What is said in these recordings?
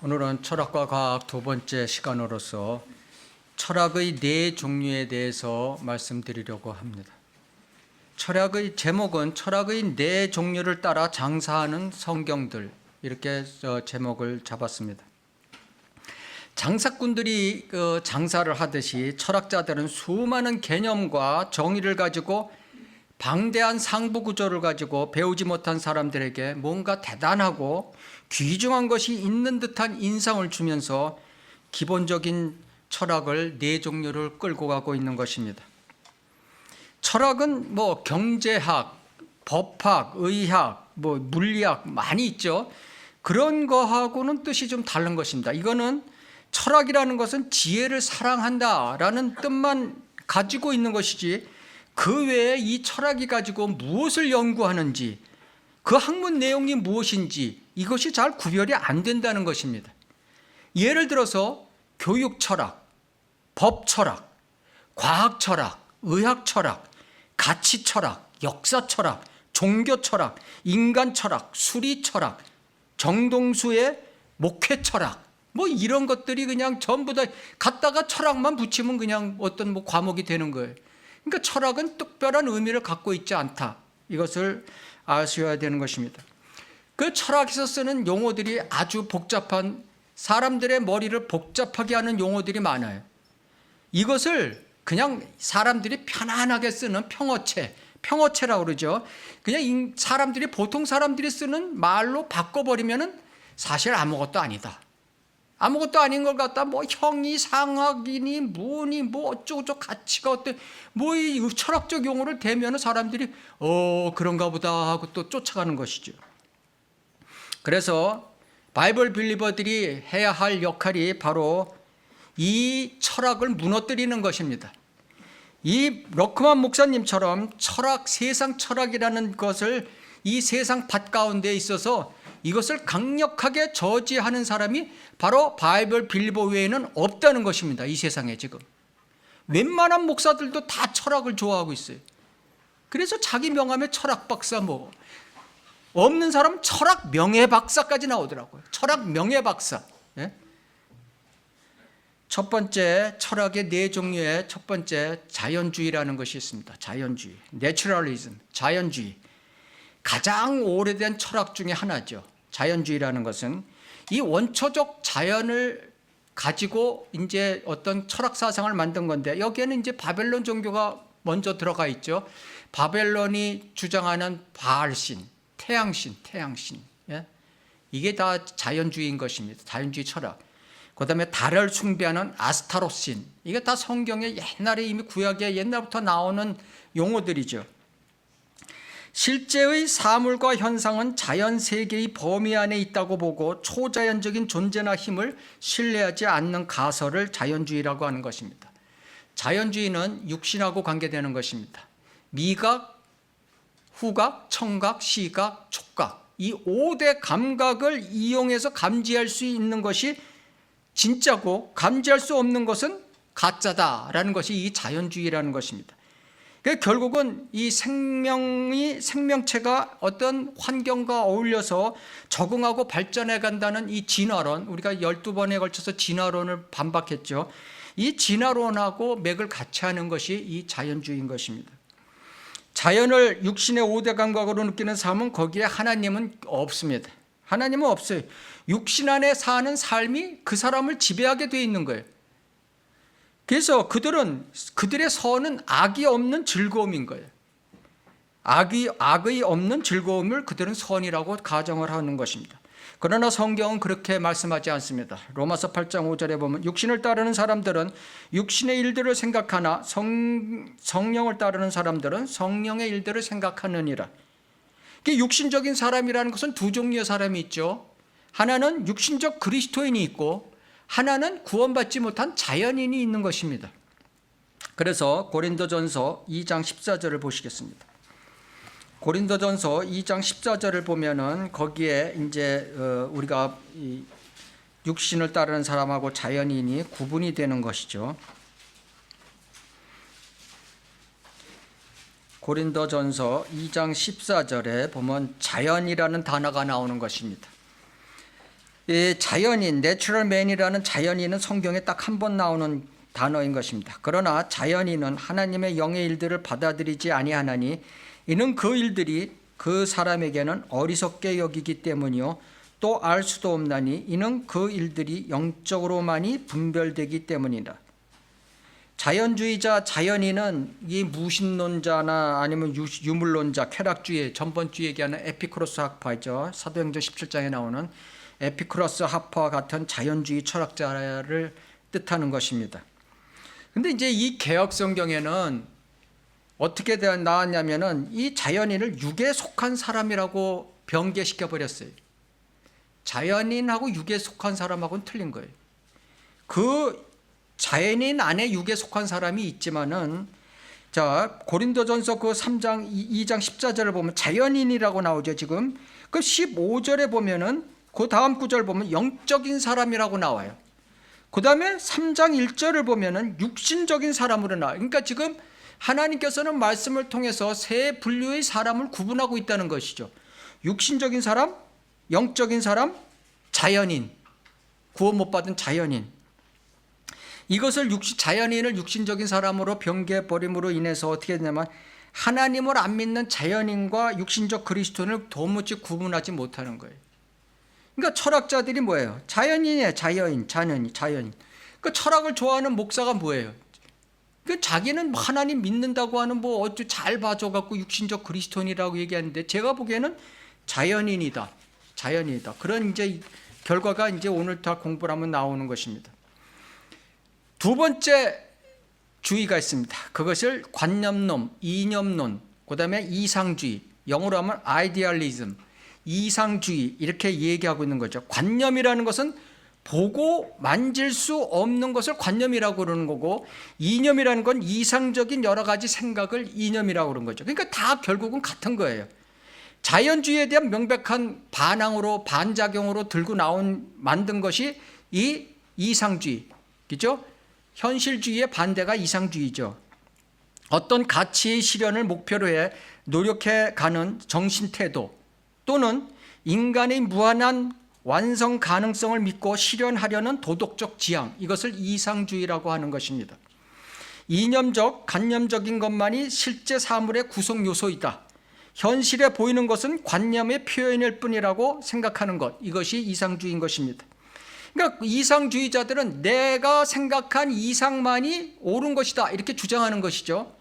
오늘은 철학과 과학 두 번째 시간으로서 철학의 네 종류에 대해서 말씀드리려고 합니다. 철학의 제목은 철학의 네 종류를 따라 장사하는 성경들, 이렇게 제목을 잡았습니다. 장사꾼들이 장사를 하듯이 철학자들은 수많은 개념과 정의를 가지고 방대한 상부 구조를 가지고 배우지 못한 사람들에게 뭔가 대단하고 귀중한 것이 있는 듯한 인상을 주면서 기본적인 철학을 네 종류를 끌고 가고 있는 것입니다. 철학은 경제학, 법학, 의학, 물리학 많이 있죠. 그런 거하고는 뜻이 좀 다른 것입니다. 이거는 철학이라는 것은 지혜를 사랑한다라는 뜻만 가지고 있는 것이지, 그 외에 이 철학이 가지고 무엇을 연구하는지, 그 학문 내용이 무엇인지 이것이 잘 구별이 안 된다는 것입니다. 예를 들어서 교육 철학, 법 철학, 과학 철학, 의학 철학, 가치 철학, 역사 철학, 종교 철학, 인간 철학, 수리 철학, 정동수의 목회 철학, 이런 것들이 그냥 전부 다 갖다가 철학만 붙이면 그냥 어떤 과목이 되는 거예요. 그러니까 철학은 특별한 의미를 갖고 있지 않다. 이것을 아셔야 되는 것입니다. 그 철학에서 쓰는 용어들이 아주 복잡한, 사람들의 머리를 복잡하게 하는 용어들이 많아요. 이것을 그냥 사람들이 편안하게 쓰는 평어체라고 그러죠. 그냥 사람들이, 보통 사람들이 쓰는 말로 바꿔버리면 사실 아무것도 아니다. 아무것도 아닌 걸 갖다 형이 상학이니 뭐니 어쩌고저쩌고 가치가 어때 이 철학적 용어를 대면 사람들이 그런가 보다 하고 또 쫓아가는 것이죠. 그래서 바이블 빌리버들이 해야 할 역할이 바로 이 철학을 무너뜨리는 것입니다. 이 러크만 목사님처럼 세상 철학이라는 것을 이 세상 밭 가운데 있어서 이것을 강력하게 저지하는 사람이 바로 바이블 빌리버 외에는 없다는 것입니다. 이 세상에 지금 웬만한 목사들도 다 철학을 좋아하고 있어요. 그래서 자기 명함에 철학 박사, 없는 사람은 철학 명예 박사까지 나오더라고요. 철학 명예 박사. 예? 첫 번째, 철학의 네 종류의 첫 번째, 자연주의라는 것이 있습니다. 자연주의, 내추럴리즘, 자연주의. 가장 오래된 철학 중에 하나죠. 자연주의라는 것은 이 원초적 자연을 가지고 이제 어떤 철학 사상을 만든 건데, 여기에는 이제 바벨론 종교가 먼저 들어가 있죠. 바벨론이 주장하는 바알신, 태양신. 예? 이게 다 자연주의인 것입니다. 자연주의 철학. 그 다음에 달을 숭배하는 아스타로신. 이게 다 성경에 옛날에 이미 구약에 옛날부터 나오는 용어들이죠. 실제의 사물과 현상은 자연 세계의 범위 안에 있다고 보고 초자연적인 존재나 힘을 신뢰하지 않는 가설을 자연주의라고 하는 것입니다. 자연주의는 육신하고 관계되는 것입니다. 미각, 후각, 청각, 시각, 촉각, 이 5대 감각을 이용해서 감지할 수 있는 것이 진짜고, 감지할 수 없는 것은 가짜다라는 것이 이 자연주의라는 것입니다. 결국은 이 생명체가 어떤 환경과 어울려서 적응하고 발전해 간다는 이 진화론, 우리가 12번에 걸쳐서 진화론을 반박했죠. 이 진화론하고 맥을 같이 하는 것이 이 자연주의인 것입니다. 자연을 육신의 5대 감각으로 느끼는 삶은, 거기에 하나님은 없습니다. 하나님은 없어요. 육신 안에 사는 삶이 그 사람을 지배하게 되어 있는 거예요. 그래서 그들의 선은 악이 없는 즐거움인 거예요. 악의 없는 즐거움을 그들은 선이라고 가정을 하는 것입니다. 그러나 성경은 그렇게 말씀하지 않습니다. 로마서 8장 5절에 보면 육신을 따르는 사람들은 육신의 일들을 생각하나 성령을 따르는 사람들은 성령의 일들을 생각하느니라. 육신적인 사람이라는 것은 두 종류의 사람이 있죠. 하나는 육신적 그리스도인이 있고, 하나는 구원받지 못한 자연인이 있는 것입니다. 그래서 고린도전서 2장 14절을 보시겠습니다. 고린도전서 2장 14절을 보면은 거기에 이제 우리가 이 육신을 따르는 사람하고 자연인이 구분이 되는 것이죠. 고린도전서 2장 14절에 보면 자연이라는 단어가 나오는 것입니다. 자연인, 내추럴맨이라는 자연인은 성경에 딱 한 번 나오는 단어인 것입니다. 그러나 자연인은 하나님의 영의 일들을 받아들이지 아니하나니 이는 그 일들이 그 사람에게는 어리석게 여기기 때문이요 또 알 수도 없나니 이는 그 일들이 영적으로만이 분별되기 때문이다. 자연주의자, 자연인은 이 무신론자나 아니면 유물론자, 쾌락주의, 전번주에 얘기하는 에피쿠로스 학파죠. 사도행전 17장에 나오는 에피쿠로스 학파와 같은 자연주의 철학자를 뜻하는 것입니다. 근데 이제 이 개혁 성경에는 어떻게 나왔냐면은 이 자연인을 육에 속한 사람이라고 변개시켜 버렸어요. 자연인하고 육에 속한 사람하고는 틀린 거예요. 그 자연인 안에 육에 속한 사람이 있지만은, 자, 고린도전서 그 3장 2장 14절을 보면 자연인이라고 나오죠. 지금 그 15절에 보면은 그 다음 구절 보면 영적인 사람이라고 나와요. 그 다음에 3장 1절을 보면은 육신적인 사람으로 나와요. 그러니까 지금 하나님께서는 말씀을 통해서 세 분류의 사람을 구분하고 있다는 것이죠. 육신적인 사람, 영적인 사람, 자연인, 구원 못 받은 자연인. 이것을 자연인을 육신적인 사람으로 변개해버림으로 인해서 어떻게 되냐면 하나님을 안 믿는 자연인과 육신적 그리스도인을 도무지 구분하지 못하는 거예요. 그러니까 철학자들이 뭐예요? 자연인이에요. 자연인. 그 철학을 좋아하는 목사가 뭐예요? 그 자기는 하나님 믿는다고 하는 뭐 어쩌 잘 봐줘갖고 육신적 그리스도인이라고 얘기하는데 제가 보기에는 자연인이다. 그런 이제 결과가 이제 오늘 다 공부를 하면 나오는 것입니다. 두 번째 주의가 있습니다. 그것을 관념론, 이념론, 그 다음에 이상주의, 영어로 하면 아이디얼리즘, 이상주의 이렇게 얘기하고 있는 거죠. 관념이라는 것은 보고 만질 수 없는 것을 관념이라고 그러는 거고, 이념이라는 건 이상적인 여러 가지 생각을 이념이라고 그러는 거죠. 그러니까 다 결국은 같은 거예요. 자연주의에 대한 명백한 반항으로 반작용으로 들고 만든 것이 이 이상주의, 그죠? 현실주의의 반대가 이상주의죠. 어떤 가치의 실현을 목표로 해 노력해 가는 정신 태도 또는 인간의 무한한 완성 가능성을 믿고 실현하려는 도덕적 지향, 이것을 이상주의라고 하는 것입니다. 이념적, 관념적인 것만이 실제 사물의 구성 요소이다. 현실에 보이는 것은 관념의 표현일 뿐이라고 생각하는 것, 이것이 이상주의인 것입니다. 그러니까 이상주의자들은 내가 생각한 이상만이 옳은 것이다 이렇게 주장하는 것이죠.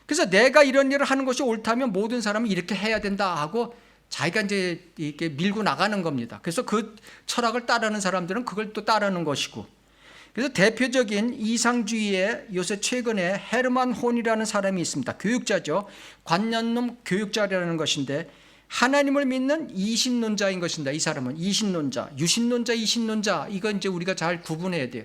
그래서 내가 이런 일을 하는 것이 옳다면 모든 사람은 이렇게 해야 된다 하고 자기가 이제 이렇게 밀고 나가는 겁니다. 그래서 그 철학을 따르는 사람들은 그걸 또 따르는 것이고, 그래서 대표적인 이상주의의 요새 최근에 헤르만 혼이라는 사람이 있습니다. 교육자죠. 관념론 교육자라는 것인데 하나님을 믿는 이신론자인 것입니다. 이 사람은 이신론자, 유신론자, 이신론자, 이건 이제 우리가 잘 구분해야 돼요.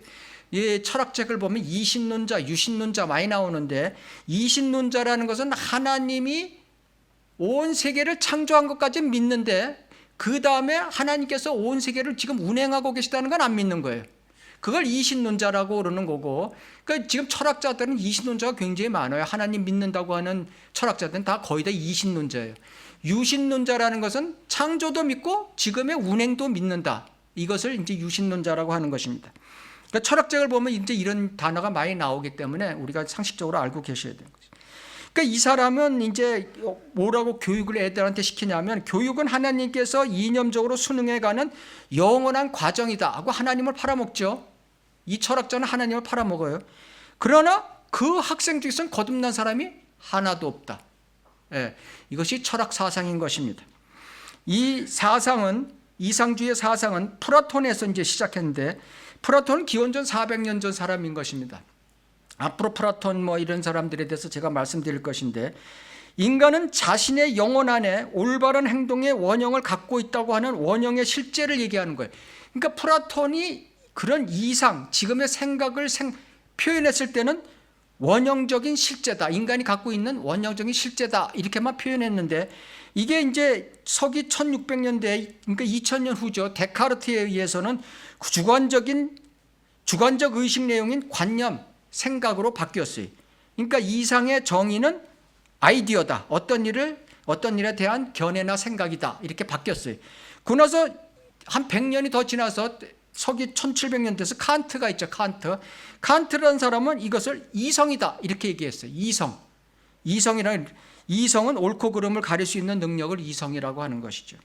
이 철학책을 보면 이신론자, 유신론자 많이 나오는데, 이신론자라는 것은 하나님이 온 세계를 창조한 것까지 믿는데 그 다음에 하나님께서 온 세계를 지금 운행하고 계시다는 건 안 믿는 거예요. 그걸 이신론자라고 그러는 거고, 그러니까 지금 철학자들은 이신론자가 굉장히 많아요. 하나님 믿는다고 하는 철학자들은 다 거의 다 이신론자예요. 유신론자라는 것은 창조도 믿고 지금의 운행도 믿는다. 이것을 이제 유신론자라고 하는 것입니다. 그러니까 철학책을 보면 이제 이런 단어가 많이 나오기 때문에 우리가 상식적으로 알고 계셔야 되는 거죠. 그러니까 이 사람은 이제 뭐라고 교육을 애들한테 시키냐면, 교육은 하나님께서 이념적으로 수능해가는 영원한 과정이다 하고 하나님을 팔아먹죠. 이 철학자는 하나님을 팔아먹어요. 그러나 그 학생 중에서는 거듭난 사람이 하나도 없다. 예, 이것이 철학 사상인 것입니다. 이 사상은, 이상주의 사상은 플라톤에서 이제 시작했는데, 플라톤은 기원전 400년 전 사람인 것입니다. 앞으로 플라톤 뭐 이런 사람들에 대해서 제가 말씀드릴 것인데, 인간은 자신의 영혼 안에 올바른 행동의 원형을 갖고 있다고 하는 원형의 실제를 얘기하는 거예요. 그러니까 플라톤이 그런 이상, 지금의 생각을 표현했을 때는 원형적인 실제다, 인간이 갖고 있는 원형적인 실제다 이렇게만 표현했는데, 이게 이제 서기 1600년대, 그러니까 2000년 후죠. 데카르트에 의해서는 주관적 의식 내용인 관념, 생각으로 바뀌었어요. 그러니까 이상의 정의는 아이디어다, 어떤 일에 대한 견해나 생각이다 이렇게 바뀌었어요. 그러나서 한 100년이 더 지나서 서기 1700년 돼서 칸트가 있죠. 칸트라는 사람은 이것을 이성이다 이렇게 얘기했어요. 이성은 옳고 그름을 가릴 수 있는 능력을 이성이라고 하는 것이죠.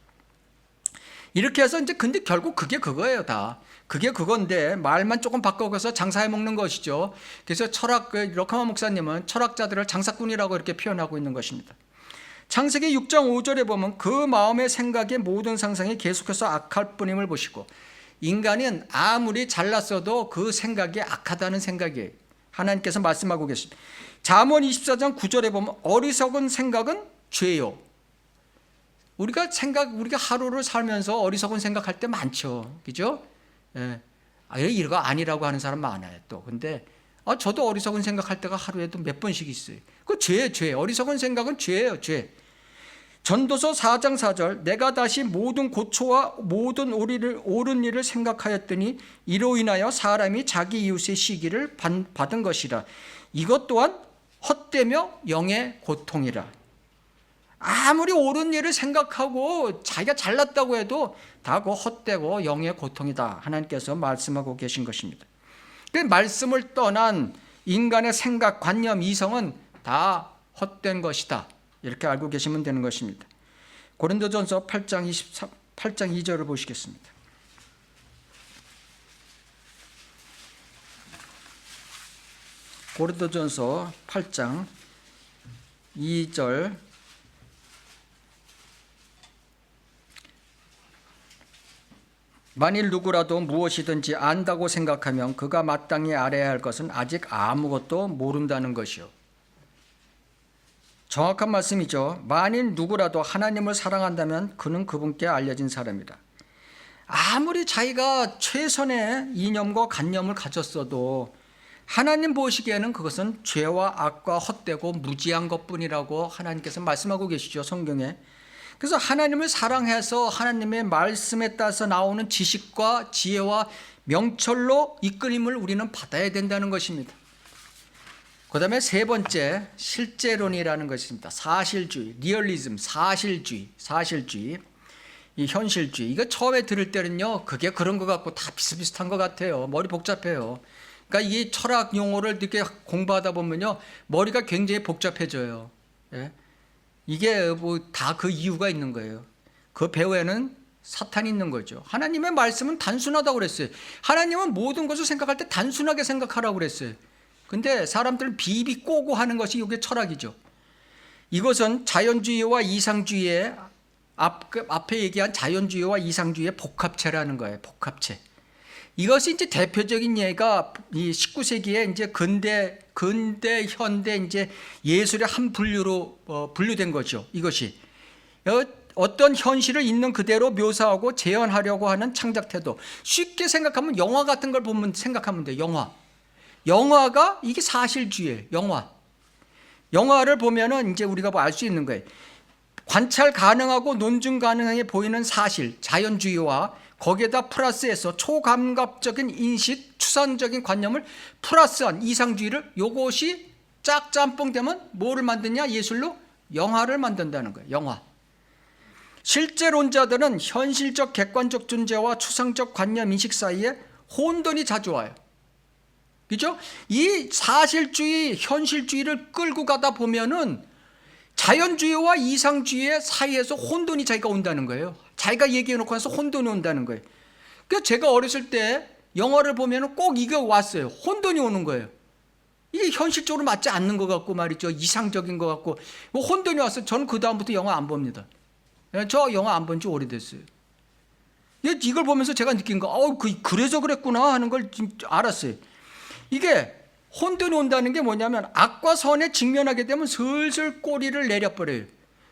이렇게 해서 이제 근데 결국 그게 그거예요. 다 그게 그건데 말만 조금 바꿔서 장사해 먹는 것이죠. 그래서 러카마 목사님은 철학자들을 장사꾼이라고 이렇게 표현하고 있는 것입니다. 창세기 6장 5절에 보면 그 마음의 생각의 모든 상상이 계속해서 악할 뿐임을 보시고, 인간은 아무리 잘났어도 그 생각이 악하다는 생각이에요. 하나님께서 말씀하고 계십니다. 잠언 24장 9절에 보면 어리석은 생각은 죄요. 우리가 하루를 살면서 어리석은 생각할 때 많죠. 그죠? 예. 이거 아니라고 하는 사람 많아요. 또 근데 저도 어리석은 생각할 때가 하루에도 몇 번씩 있어요. 그 죄. 어리석은 생각은 죄예요. 죄. 전도서 4장 4절 내가 다시 모든 고초와 모든 옳은 일을 생각하였더니 이로 인하여 사람이 자기 이웃의 시기를 받은 것이라. 이것 또한 헛되며 영의 고통이라. 아무리 옳은 일을 생각하고 자기가 잘났다고 해도 다 그 헛되고 영의 고통이다. 하나님께서 말씀하고 계신 것입니다. 그 말씀을 떠난 인간의 생각, 관념, 이성은 다 헛된 것이다. 이렇게 알고 계시면 되는 것입니다. 고린도전서 8장 2절을 보시겠습니다. 고린도전서 8장 2절 만일 누구라도 무엇이든지 안다고 생각하면 그가 마땅히 알아야 할 것은 아직 아무것도 모른다는 것이요. 정확한 말씀이죠. 만일 누구라도 하나님을 사랑한다면 그는 그분께 알려진 사람이다. 아무리 자기가 최선의 이념과 관념을 가졌어도 하나님 보시기에는 그것은 죄와 악과 헛되고 무지한 것뿐이라고 하나님께서 말씀하고 계시죠. 성경에. 그래서 하나님을 사랑해서 하나님의 말씀에 따라서 나오는 지식과 지혜와 명철로 이끌림을 우리는 받아야 된다는 것입니다. 그 다음에 세 번째, 실제론이라는 것입니다. 사실주의, 리얼리즘, 사실주의, 이 현실주의. 이거 처음에 들을 때는요, 그게 그런 것 같고 다 비슷비슷한 것 같아요. 머리 복잡해요. 그러니까 이 철학 용어를 이렇게 공부하다 보면요, 머리가 굉장히 복잡해져요. 예? 이게 뭐 다 그 이유가 있는 거예요. 그 배후에는 사탄이 있는 거죠. 하나님의 말씀은 단순하다고 그랬어요. 하나님은 모든 것을 생각할 때 단순하게 생각하라고 그랬어요. 근데 사람들은 비비 꼬고 하는 것이 이게 철학이죠. 이것은 자연주의와 이상주의의 앞에 얘기한 자연주의와 이상주의의 복합체라는 거예요. 복합체. 이것이 이제 대표적인 예가 이 19세기에 이제 근대, 현대 이제 예술의 한 분류로 분류된 거죠. 이것이 어떤 현실을 있는 그대로 묘사하고 재현하려고 하는 창작 태도. 쉽게 생각하면 영화 같은 걸 보면 생각하면 돼요. 영화가 이게 사실주의예요. 영화를 보면은 이제 우리가 알 수 있는 거예요. 관찰 가능하고 논증 가능하게 보이는 사실, 자연주의와 거기에다 플러스해서 초감각적인 인식, 추상적인 관념을 플러스한 이상주의를, 요것이 짝짬뽕 되면 뭐를 만드냐? 예술로 영화를 만든다는 거예요. 영화. 실제론자들은 현실적 객관적 존재와 추상적 관념 인식 사이에 혼돈이 자주 와요. 그죠? 이 사실주의, 현실주의를 끌고 가다 보면은 자연주의와 이상주의의 사이에서 혼돈이 자기가 온다는 거예요. 자기가 얘기해놓고 나서 혼돈이 온다는 거예요. 그래서 제가 어렸을 때 영화를 보면은 꼭 이게 왔어요. 혼돈이 오는 거예요. 이게 현실적으로 맞지 않는 것 같고 말이죠. 이상적인 것 같고. 뭐 혼돈이 왔어요. 저는 그다음부터 영화 안 봅니다. 저 영화 안 본 지 오래됐어요. 이걸 보면서 제가 느낀 거, 그래서 그랬구나 하는 걸 알았어요. 이게 혼돈이 온다는 게 뭐냐면 악과 선에 직면하게 되면 슬슬 꼬리를 내려버려요.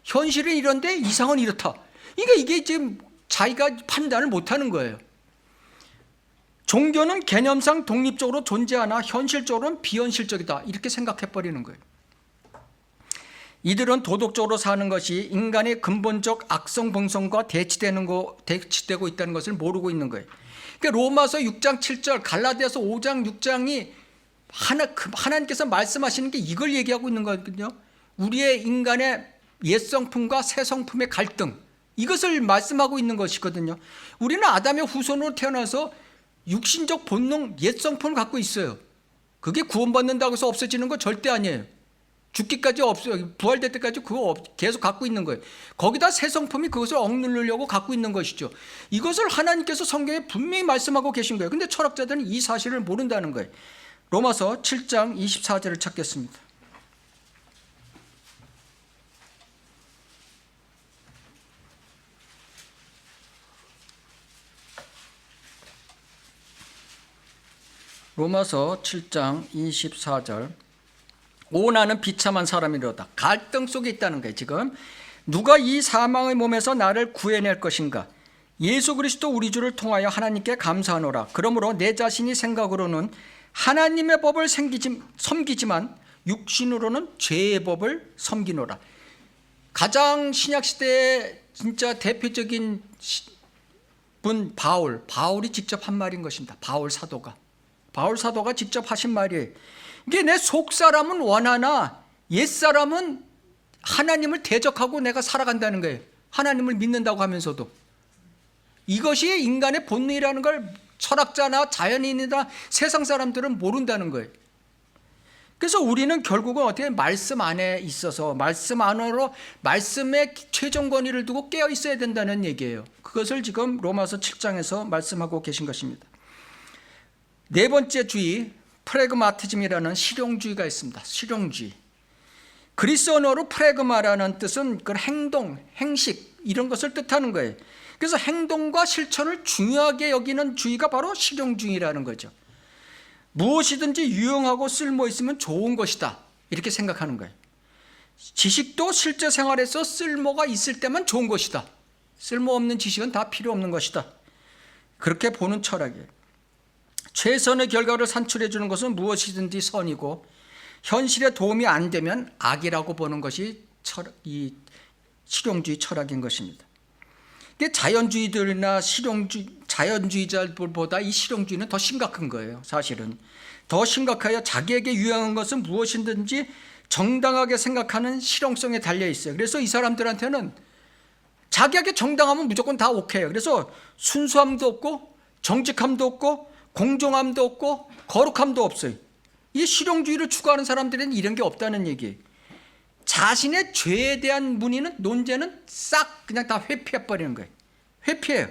현실은 이런데 이상은 이렇다. 이게 지금 자기가 판단을 못하는 거예요. 종교는 개념상 독립적으로 존재하나 현실적으로는 비현실적이다. 이렇게 생각해버리는 거예요. 이들은 도덕적으로 사는 것이 인간의 근본적 악성 본성과 대치되고 있다는 것을 모르고 있는 거예요. 그러니까 로마서 6장 7절, 갈라디아서 5장 6장이 하나님께서 말씀하시는 게 이걸 얘기하고 있는 거거든요. 우리의 인간의 옛 성품과 새 성품의 갈등, 이것을 말씀하고 있는 것이거든요. 우리는 아담의 후손으로 태어나서 육신적 본능, 옛 성품을 갖고 있어요. 그게 구원받는다고 해서 없어지는 거 절대 아니에요. 죽기까지 부활될 때까지 그거 계속 갖고 있는 거예요. 거기다 새 성품이 그것을 억누르려고 갖고 있는 것이죠. 이것을 하나님께서 성경에 분명히 말씀하고 계신 거예요. 근데 철학자들은 이 사실을 모른다는 거예요. 로마서 7장 24절을 찾겠습니다. 로마서 7장 24절. 오 나는 비참한 사람이로다. 갈등 속에 있다는 거예요. 지금 누가 이 사망의 몸에서 나를 구해낼 것인가? 예수 그리스도 우리 주를 통하여 하나님께 감사하노라. 그러므로 내 자신이 생각으로는 하나님의 법을 섬기지만 육신으로는 죄의 법을 섬기노라. 가장 신약시대의 진짜 대표적인 분 바울이 직접 한 말인 것입니다. 바울 사도가 직접 하신 말이에요. 이게 내 속사람은 원하나 옛사람은 하나님을 대적하고 내가 살아간다는 거예요. 하나님을 믿는다고 하면서도. 이것이 인간의 본능이라는 걸 철학자나 자연인이나 세상 사람들은 모른다는 거예요. 그래서 우리는 결국은 어떻게 말씀 안에 있어서 말씀 안으로 말씀의 최종 권위를 두고 깨어 있어야 된다는 얘기예요. 그것을 지금 로마서 7장에서 말씀하고 계신 것입니다. 네 번째 주의, 프래그마티즘이라는 실용주의가 있습니다. 실용주의. 그리스 언어로 프래그마라는 뜻은 그 행동, 행식 이런 것을 뜻하는 거예요. 그래서 행동과 실천을 중요하게 여기는 주의가 바로 실용주의라는 거죠. 무엇이든지 유용하고 쓸모 있으면 좋은 것이다 이렇게 생각하는 거예요. 지식도 실제 생활에서 쓸모가 있을 때만 좋은 것이다. 쓸모없는 지식은 다 필요 없는 것이다. 그렇게 보는 철학이에요. 최선의 결과를 산출해 주는 것은 무엇이든지 선이고 현실에 도움이 안 되면 악이라고 보는 것이 이 실용주의 철학인 것입니다. 자연주의들이나 자연주의자들보다 이 실용주의는 더 심각한 거예요. 사실은 더 심각하여 자기에게 유용한 것은 무엇이든지 정당하게 생각하는 실용성에 달려 있어요. 그래서 이 사람들한테는 자기에게 정당하면 무조건 다 오케이예요. 그래서 순수함도 없고 정직함도 없고 공정함도 없고 거룩함도 없어요. 이 실용주의를 추구하는 사람들은 이런 게 없다는 얘기예요. 자신의 죄에 대한 논제는 싹 그냥 다 회피해버리는 거예요. 회피해요.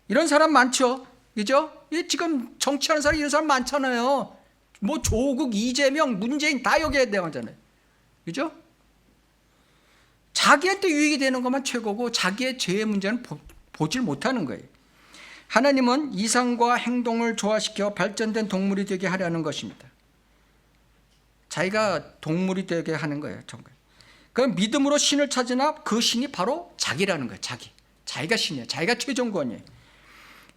이런 사람 많죠. 그죠? 지금 정치하는 사람 이런 사람 많잖아요. 뭐 조국, 이재명, 문재인 다 여기에 대하잖아요. 그죠? 자기한테 유익이 되는 것만 최고고 자기의 죄의 문제는 보질 못하는 거예요. 하나님은 이상과 행동을 조화시켜 발전된 동물이 되게 하려는 것입니다. 자기가 동물이 되게 하는 거예요. 그 믿음으로 신을 찾으나 그 신이 바로 자기라는 거예요. 자기가 신이에요. 자기가 최종권이에요.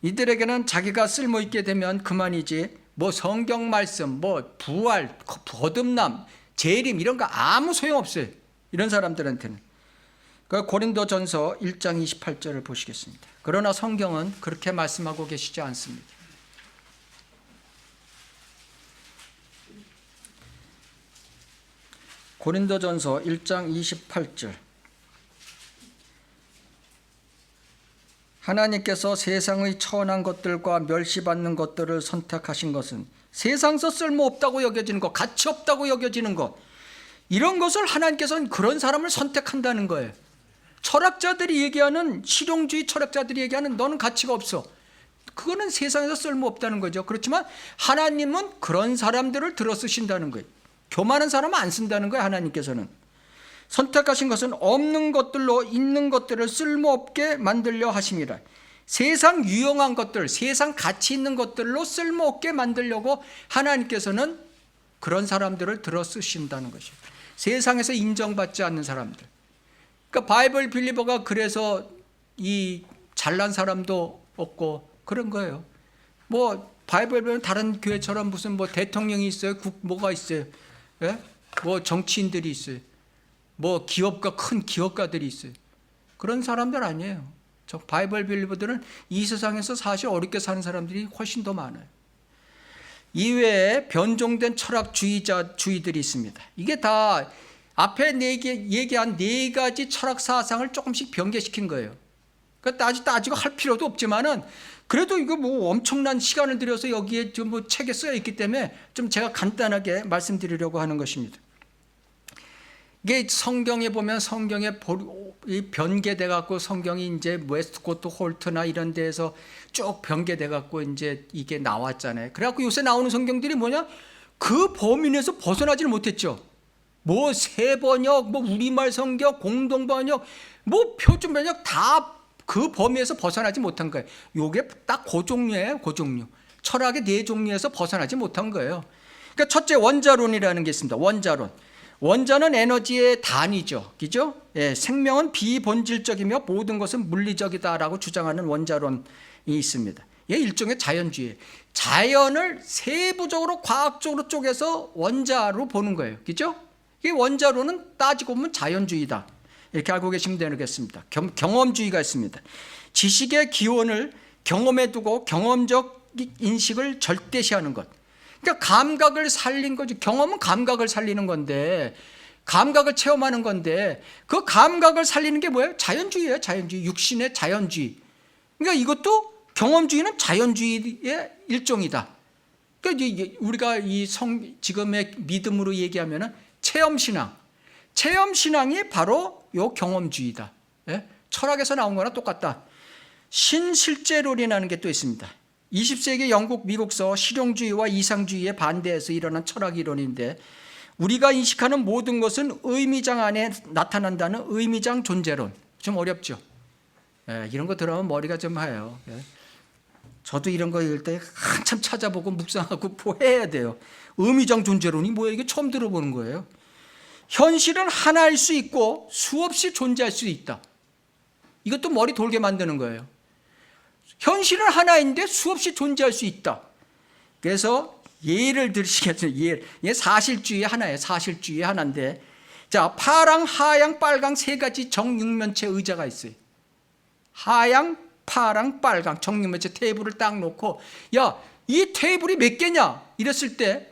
이들에게는 자기가 쓸모있게 되면 그만이지 뭐 성경 말씀, 뭐 부활, 거듭남, 재림 이런 거 아무 소용없어요. 이런 사람들한테는. 고린도전서 1장 28절을 보시겠습니다. 그러나 성경은 그렇게 말씀하고 계시지 않습니다. 고린도전서 1장 28절. 하나님께서 세상의 천한 것들과 멸시받는 것들을 선택하신 것은 세상에서 쓸모없다고 여겨지는 것, 가치 없다고 여겨지는 것, 이런 것을 하나님께서는 그런 사람을 선택한다는 거예요. 철학자들이 얘기하는, 실용주의 철학자들이 얘기하는 너는 가치가 없어, 그거는 세상에서 쓸모없다는 거죠. 그렇지만 하나님은 그런 사람들을 들어 쓰신다는 거예요. 교만한 사람은 안 쓴다는 거예요. 하나님께서는 선택하신 것은 없는 것들로 있는 것들을 쓸모없게 만들려 하심이라. 세상 유용한 것들, 세상 가치 있는 것들로 쓸모없게 만들려고 하나님께서는 그런 사람들을 들어 쓰신다는 것이에요. 세상에서 인정받지 않는 사람들. 그러니까 바이블 빌리버가 그래서 이 잘난 사람도 없고 그런 거예요. 뭐 바이블 보면 다른 교회처럼 무슨 뭐 대통령이 있어요, 뭐가 있어요, 예? 뭐 정치인들이 있어요, 뭐 큰 기업가들이 있어요. 그런 사람들 아니에요. 저 바이블 빌리버들은 이 세상에서 사실 어렵게 사는 사람들이 훨씬 더 많아요. 이외에 변종된 철학주의들이 있습니다. 이게 다 앞에 얘기한 네 가지 철학 사상을 조금씩 변개시킨 거예요. 그러니까 따지고 할 필요도 없지만은 그래도 이거 뭐 엄청난 시간을 들여서 여기에 좀 뭐 책에 쓰여 있기 때문에 좀 제가 간단하게 말씀드리려고 하는 것입니다. 이게 성경에 보면 성경에 변개돼 갖고 성경이 이제 웨스트코트 홀트나 이런 데에서 쭉 변개돼 갖고 이제 이게 나왔잖아요. 그래갖고 요새 나오는 성경들이 뭐냐? 그 범위 내에서 벗어나지를 못했죠. 뭐 세번역, 뭐 우리말 성경, 공동번역, 뭐 표준 번역 다 그 범위에서 벗어나지 못한 거예요. 요게 딱 그 종류예요. 그 종류. 철학의 네 종류에서 벗어나지 못한 거예요. 그러니까 첫째 원자론이라는 게 있습니다. 원자론. 원자는 에너지의 단위죠. 그죠? 예, 생명은 비본질적이며 모든 것은 물리적이다라고 주장하는 원자론이 있습니다. 이게 일종의 자연주의. 자연을 세부적으로 과학적으로 쪼개서 원자로 보는 거예요. 그죠? 이 원자론은 따지고 보면 자연주의다. 이렇게 알고 계시면 되겠습니다. 경험주의가 있습니다. 지식의 기원을 경험에 두고 경험적 인식을 절대시하는 것. 그러니까 감각을 살린 거지. 경험은 감각을 살리는 건데, 감각을 체험하는 건데, 그 감각을 살리는 게 뭐예요? 자연주의예요. 자연주의. 육신의 자연주의. 그러니까 이것도 경험주의는 자연주의의 일종이다. 그러니까 우리가 지금의 믿음으로 얘기하면은 체험신앙. 체험신앙이 바로 요 경험주의다. 예? 철학에서 나온 거나 똑같다. 신실제론이라는 게 또 있습니다. 20세기 영국, 미국서 실용주의와 이상주의에 반대해서 일어난 철학 이론인데, 우리가 인식하는 모든 것은 의미장 안에 나타난다는 의미장 존재론. 좀 어렵죠. 예, 이런 거 들어보면 머리가 좀 하요. 예. 저도 이런 거 읽을 때 한참 찾아보고 묵상하고 해야 돼요. 의미장 존재론이 뭐예요? 이게 처음 들어보는 거예요. 현실은 하나일 수 있고 수없이 존재할 수 있다. 이것도 머리 돌게 만드는 거예요. 현실은 하나인데 수없이 존재할 수 있다. 그래서 예를 들으시겠어요? 예, 사실주의 하나예요. 사실주의 하나인데, 자, 파랑, 하양, 빨강 세 가지 정육면체 의자가 있어요. 하양, 파랑, 빨강 정육면체 테이블을 딱 놓고, 야, 이 테이블이 몇 개냐? 이랬을 때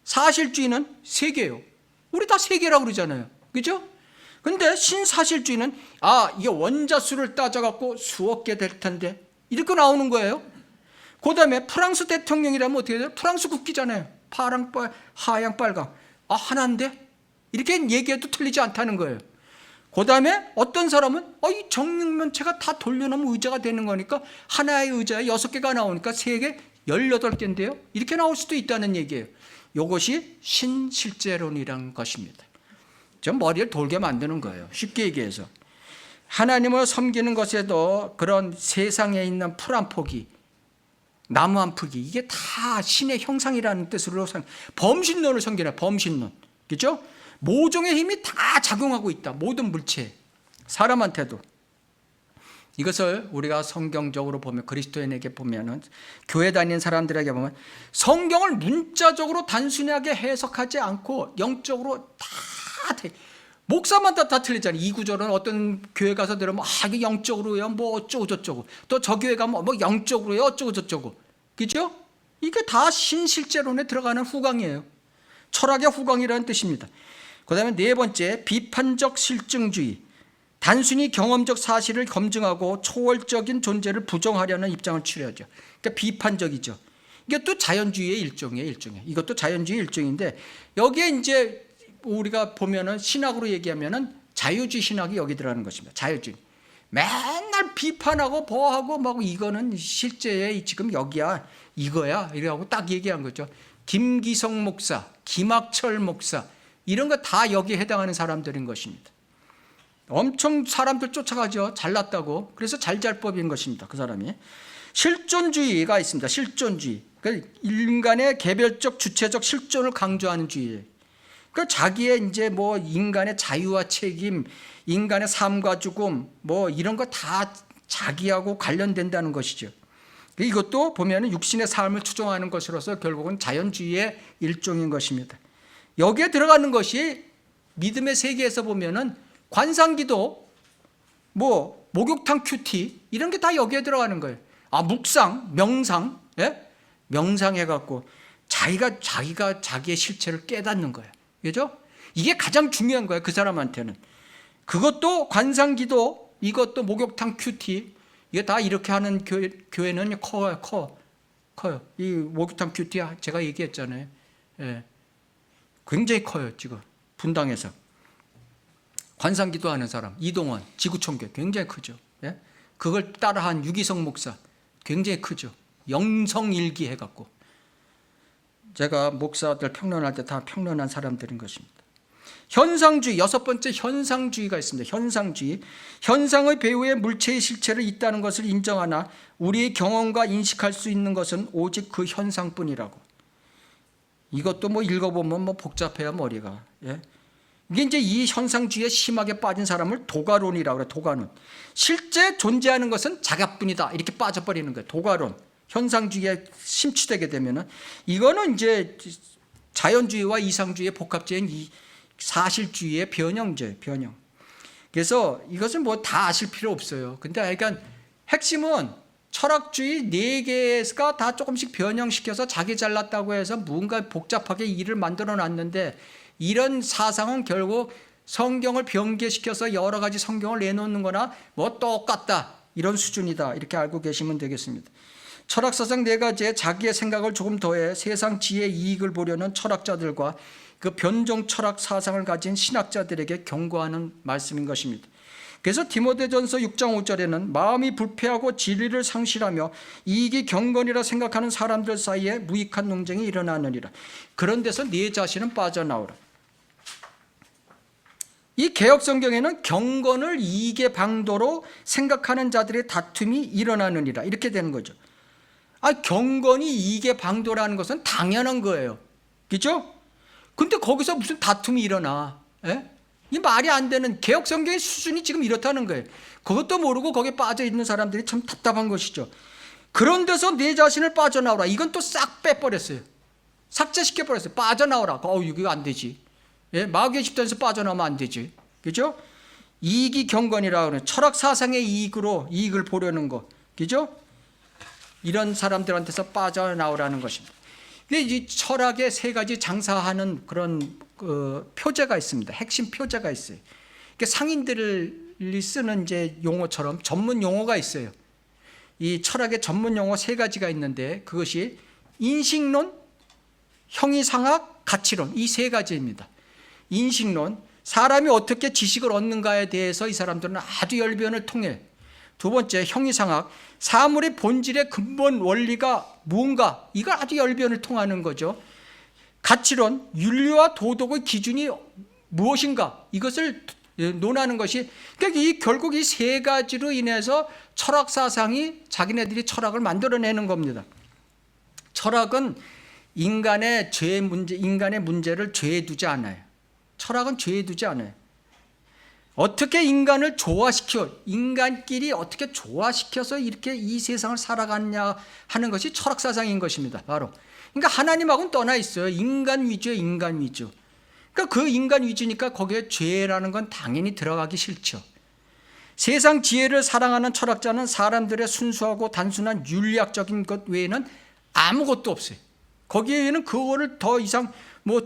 사실주의는 세 개예요. 우리 다 세 개라고 그러잖아요. 그죠? 근데 신사실주의는 이게 원자수를 따져갖고 수억 개 될 텐데 이렇게 나오는 거예요. 그 다음에 프랑스 대통령이라면 어떻게 돼요? 프랑스 국기잖아요. 파랑, 하양, 빨강. 하나인데? 이렇게 얘기해도 틀리지 않다는 거예요. 그 다음에 어떤 사람은 이 정육면체가 다 돌려놓으면 의자가 되는 거니까 하나의 의자에 6개가 나오니까 3개, 18개인데요. 이렇게 나올 수도 있다는 얘기예요. 이것이 신실제론이라는 것입니다. 좀 머리를 돌게 만드는 거예요. 쉽게 얘기해서. 하나님을 섬기는 것에도 그런 세상에 있는 풀 한 포기, 나무 한 포기, 이게 다 신의 형상이라는 뜻으로 범신론을 섬기나, 범신론. 그죠? 모종의 힘이 다 작용하고 있다. 모든 물체, 사람한테도. 이것을 우리가 성경적으로 보면, 그리스도인에게 보면은, 교회 다니는 사람들에게 보면 성경을 문자적으로 단순하게 해석하지 않고 영적으로 다 목사마다 다 틀리잖아요. 이 구절은 어떤 교회 가서 들으면 이게 영적으로요 뭐 어쩌고 저쩌고, 또 저 교회 가면 뭐 영적으로요 어쩌고 저쩌고. 그죠? 이게 다 신실제론에 들어가는 후광이에요. 철학의 후광이라는 뜻입니다. 그 다음에 네 번째, 비판적 실증주의. 단순히 경험적 사실을 검증하고 초월적인 존재를 부정하려는 입장을 취하죠. 그러니까 비판적이죠. 이것도 자연주의의 일종이에요. 이것도 자연주의 일종인데, 여기에 이제 우리가 보면은 신학으로 얘기하면은 자유주의 신학이 여기 들어가는 것입니다. 자유주의. 맨날 비판하고 보하고 막 이거는 실제에 지금 여기야, 이거야, 이래하고 딱 얘기한 거죠. 김기성 목사, 김학철 목사, 이런 거 다 여기에 해당하는 사람들인 것입니다. 엄청 사람들 쫓아가죠. 잘났다고. 그래서 잘잘법인 것입니다. 그 사람이. 실존주의가 있습니다. 실존주의. 그러니까 인간의 개별적 주체적 실존을 강조하는 주의예요. 그 자기의 이제 뭐 인간의 자유와 책임, 인간의 삶과 죽음, 뭐 이런 거 다 자기하고 관련된다는 것이죠. 이것도 보면은 육신의 삶을 추종하는 것으로서 결국은 자연주의의 일종인 것입니다. 여기에 들어가는 것이 믿음의 세계에서 보면은 관상기도, 뭐 목욕탕 큐티 이런 게 다 여기에 들어가는 거예요. 묵상, 명상, 예? 명상해갖고 자기가 자기의 실체를 깨닫는 거예요. 그죠? 이게 가장 중요한 거예요. 그 사람한테는. 그것도 관상기도, 이것도 목욕탕 큐티, 이게 다 이렇게 하는 교회는 커요. 이 목욕탕 큐티 제가 얘기했잖아요. 예. 굉장히 커요. 지금 분당에서. 관상기도 하는 사람 이동원 지구촌교 굉장히 크죠. 예? 그걸 따라한 유기성 목사 굉장히 크죠. 영성일기 해갖고. 제가 목사들 평론할 때 다 평론한 사람들인 것입니다. 현상주의, 여섯 번째 현상주의가 있습니다. 현상주의. 현상의 배후에 물체의 실체를 있다는 것을 인정하나 우리의 경험과 인식할 수 있는 것은 오직 그 현상뿐이라고. 이것도 뭐 읽어보면 뭐 복잡해요, 머리가. 예? 이게 이제 이 현상주의에 심하게 빠진 사람을 도가론이라고 그래요. 도가론. 실제 존재하는 것은 자가뿐이다. 이렇게 빠져버리는 거예요. 도가론. 현상주의에 심취되게 되면은 이거는 이제 자연주의와 이상주의의 복합제인 이 사실주의의 변형제, 변형. 그래서 이것은 뭐 다 아실 필요 없어요. 근데 그러니까 핵심은 철학주의 4개가 다 조금씩 변형시켜서 자기 잘났다고 해서 뭔가 복잡하게 일을 만들어 놨는데 이런 사상은 결국 성경을 변개시켜서 여러 가지 성경을 내놓는 거나 뭐 똑같다. 이런 수준이다. 이렇게 알고 계시면 되겠습니다. 철학사상 4가지에 자기의 생각을 조금 더해 세상 지혜의 이익을 보려는 철학자들과 그 변종 철학 사상을 가진 신학자들에게 경고하는 말씀인 것입니다. 그래서 디모데전서 6장 5절에는 마음이 불패하고 진리를 상실하며 이익이 경건이라 생각하는 사람들 사이에 무익한 논쟁이 일어나느니라. 그런 데서 네 자신은 빠져나오라. 이 개혁성경에는 경건을 이익의 방도로 생각하는 자들의 다툼이 일어나느니라 이렇게 되는 거죠. 경건이 이익의 방도라는 것은 당연한 거예요. 그렇죠? 근데 거기서 무슨 다툼이 일어나? 예? 이 말이 안 되는 개혁성경의 수준이 지금 이렇다는 거예요. 그것도 모르고 거기에 빠져 있는 사람들이 참 답답한 것이죠. 그런 데서 내 자신을 빠져나오라. 이건 또 싹 빼버렸어요. 삭제시켜버렸어요. 빠져나오라. 이거 안 되지. 예? 마귀의 집단에서 빠져나오면 안 되지. 그죠? 이익이 경건이라 그러는 철학 사상의 이익으로 이익을 보려는 거. 그죠? 이런 사람들한테서 빠져나오라는 것입니다. 이 철학의 3가지 장사하는 그런 표제가 있습니다. 핵심 표제가 있어요. 상인들이 쓰는 이제 용어처럼 전문 용어가 있어요. 이 철학의 전문 용어 3가지가 있는데 그것이 인식론, 형이상학, 가치론 이 3가지입니다. 인식론, 사람이 어떻게 지식을 얻는가에 대해서 이 사람들은 아주 열변을 통해. 두 번째, 형이상학, 사물의 본질의 근본 원리가 무언가, 이걸 아주 열변을 통하는 거죠. 가치론, 윤리와 도덕의 기준이 무엇인가, 이것을 논하는 것이, 그러니까 결국 이 3가지로 인해서 철학 사상이 자기네들이 철학을 만들어내는 겁니다. 철학은 인간의 문제를 죄에 두지 않아요. 철학은 죄에 두지 않아요. 어떻게 인간을 인간끼리 어떻게 조화시켜서 이렇게 이 세상을 살아가느냐 하는 것이 철학사상인 것입니다. 바로. 그러니까 하나님하고는 떠나 있어요. 인간 위주의 인간 위주. 그러니까 그 인간 위주니까 거기에 죄라는 건 당연히 들어가기 싫죠. 세상 지혜를 사랑하는 철학자는 사람들의 순수하고 단순한 윤리학적인 것 외에는 아무것도 없어요. 거기에는 그거를 더 이상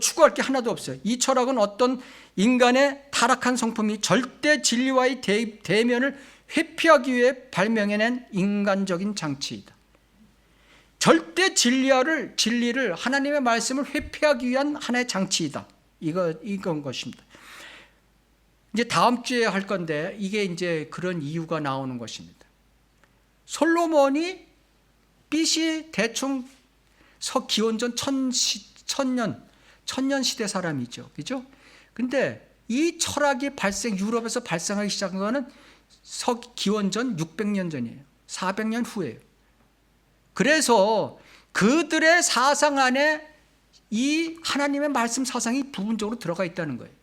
추구할 게 하나도 없어요. 이 철학은 어떤 인간의 타락한 성품이 절대 진리와의 대면을 회피하기 위해 발명해낸 인간적인 장치이다. 절대 진리를 하나님의 말씀을 회피하기 위한 하나의 장치이다. 이건 것입니다. 이제 다음 주에 할 건데 이게 이제 그런 이유가 나오는 것입니다. 솔로몬이 BC 대충 기원전 1000년 시대 사람이죠. 그죠? 근데 이 철학이 유럽에서 발생하기 시작한 거는 기원전 600년 전이에요. 400년 후예요. 그래서 그들의 사상 안에 이 하나님의 말씀 사상이 부분적으로 들어가 있다는 거예요.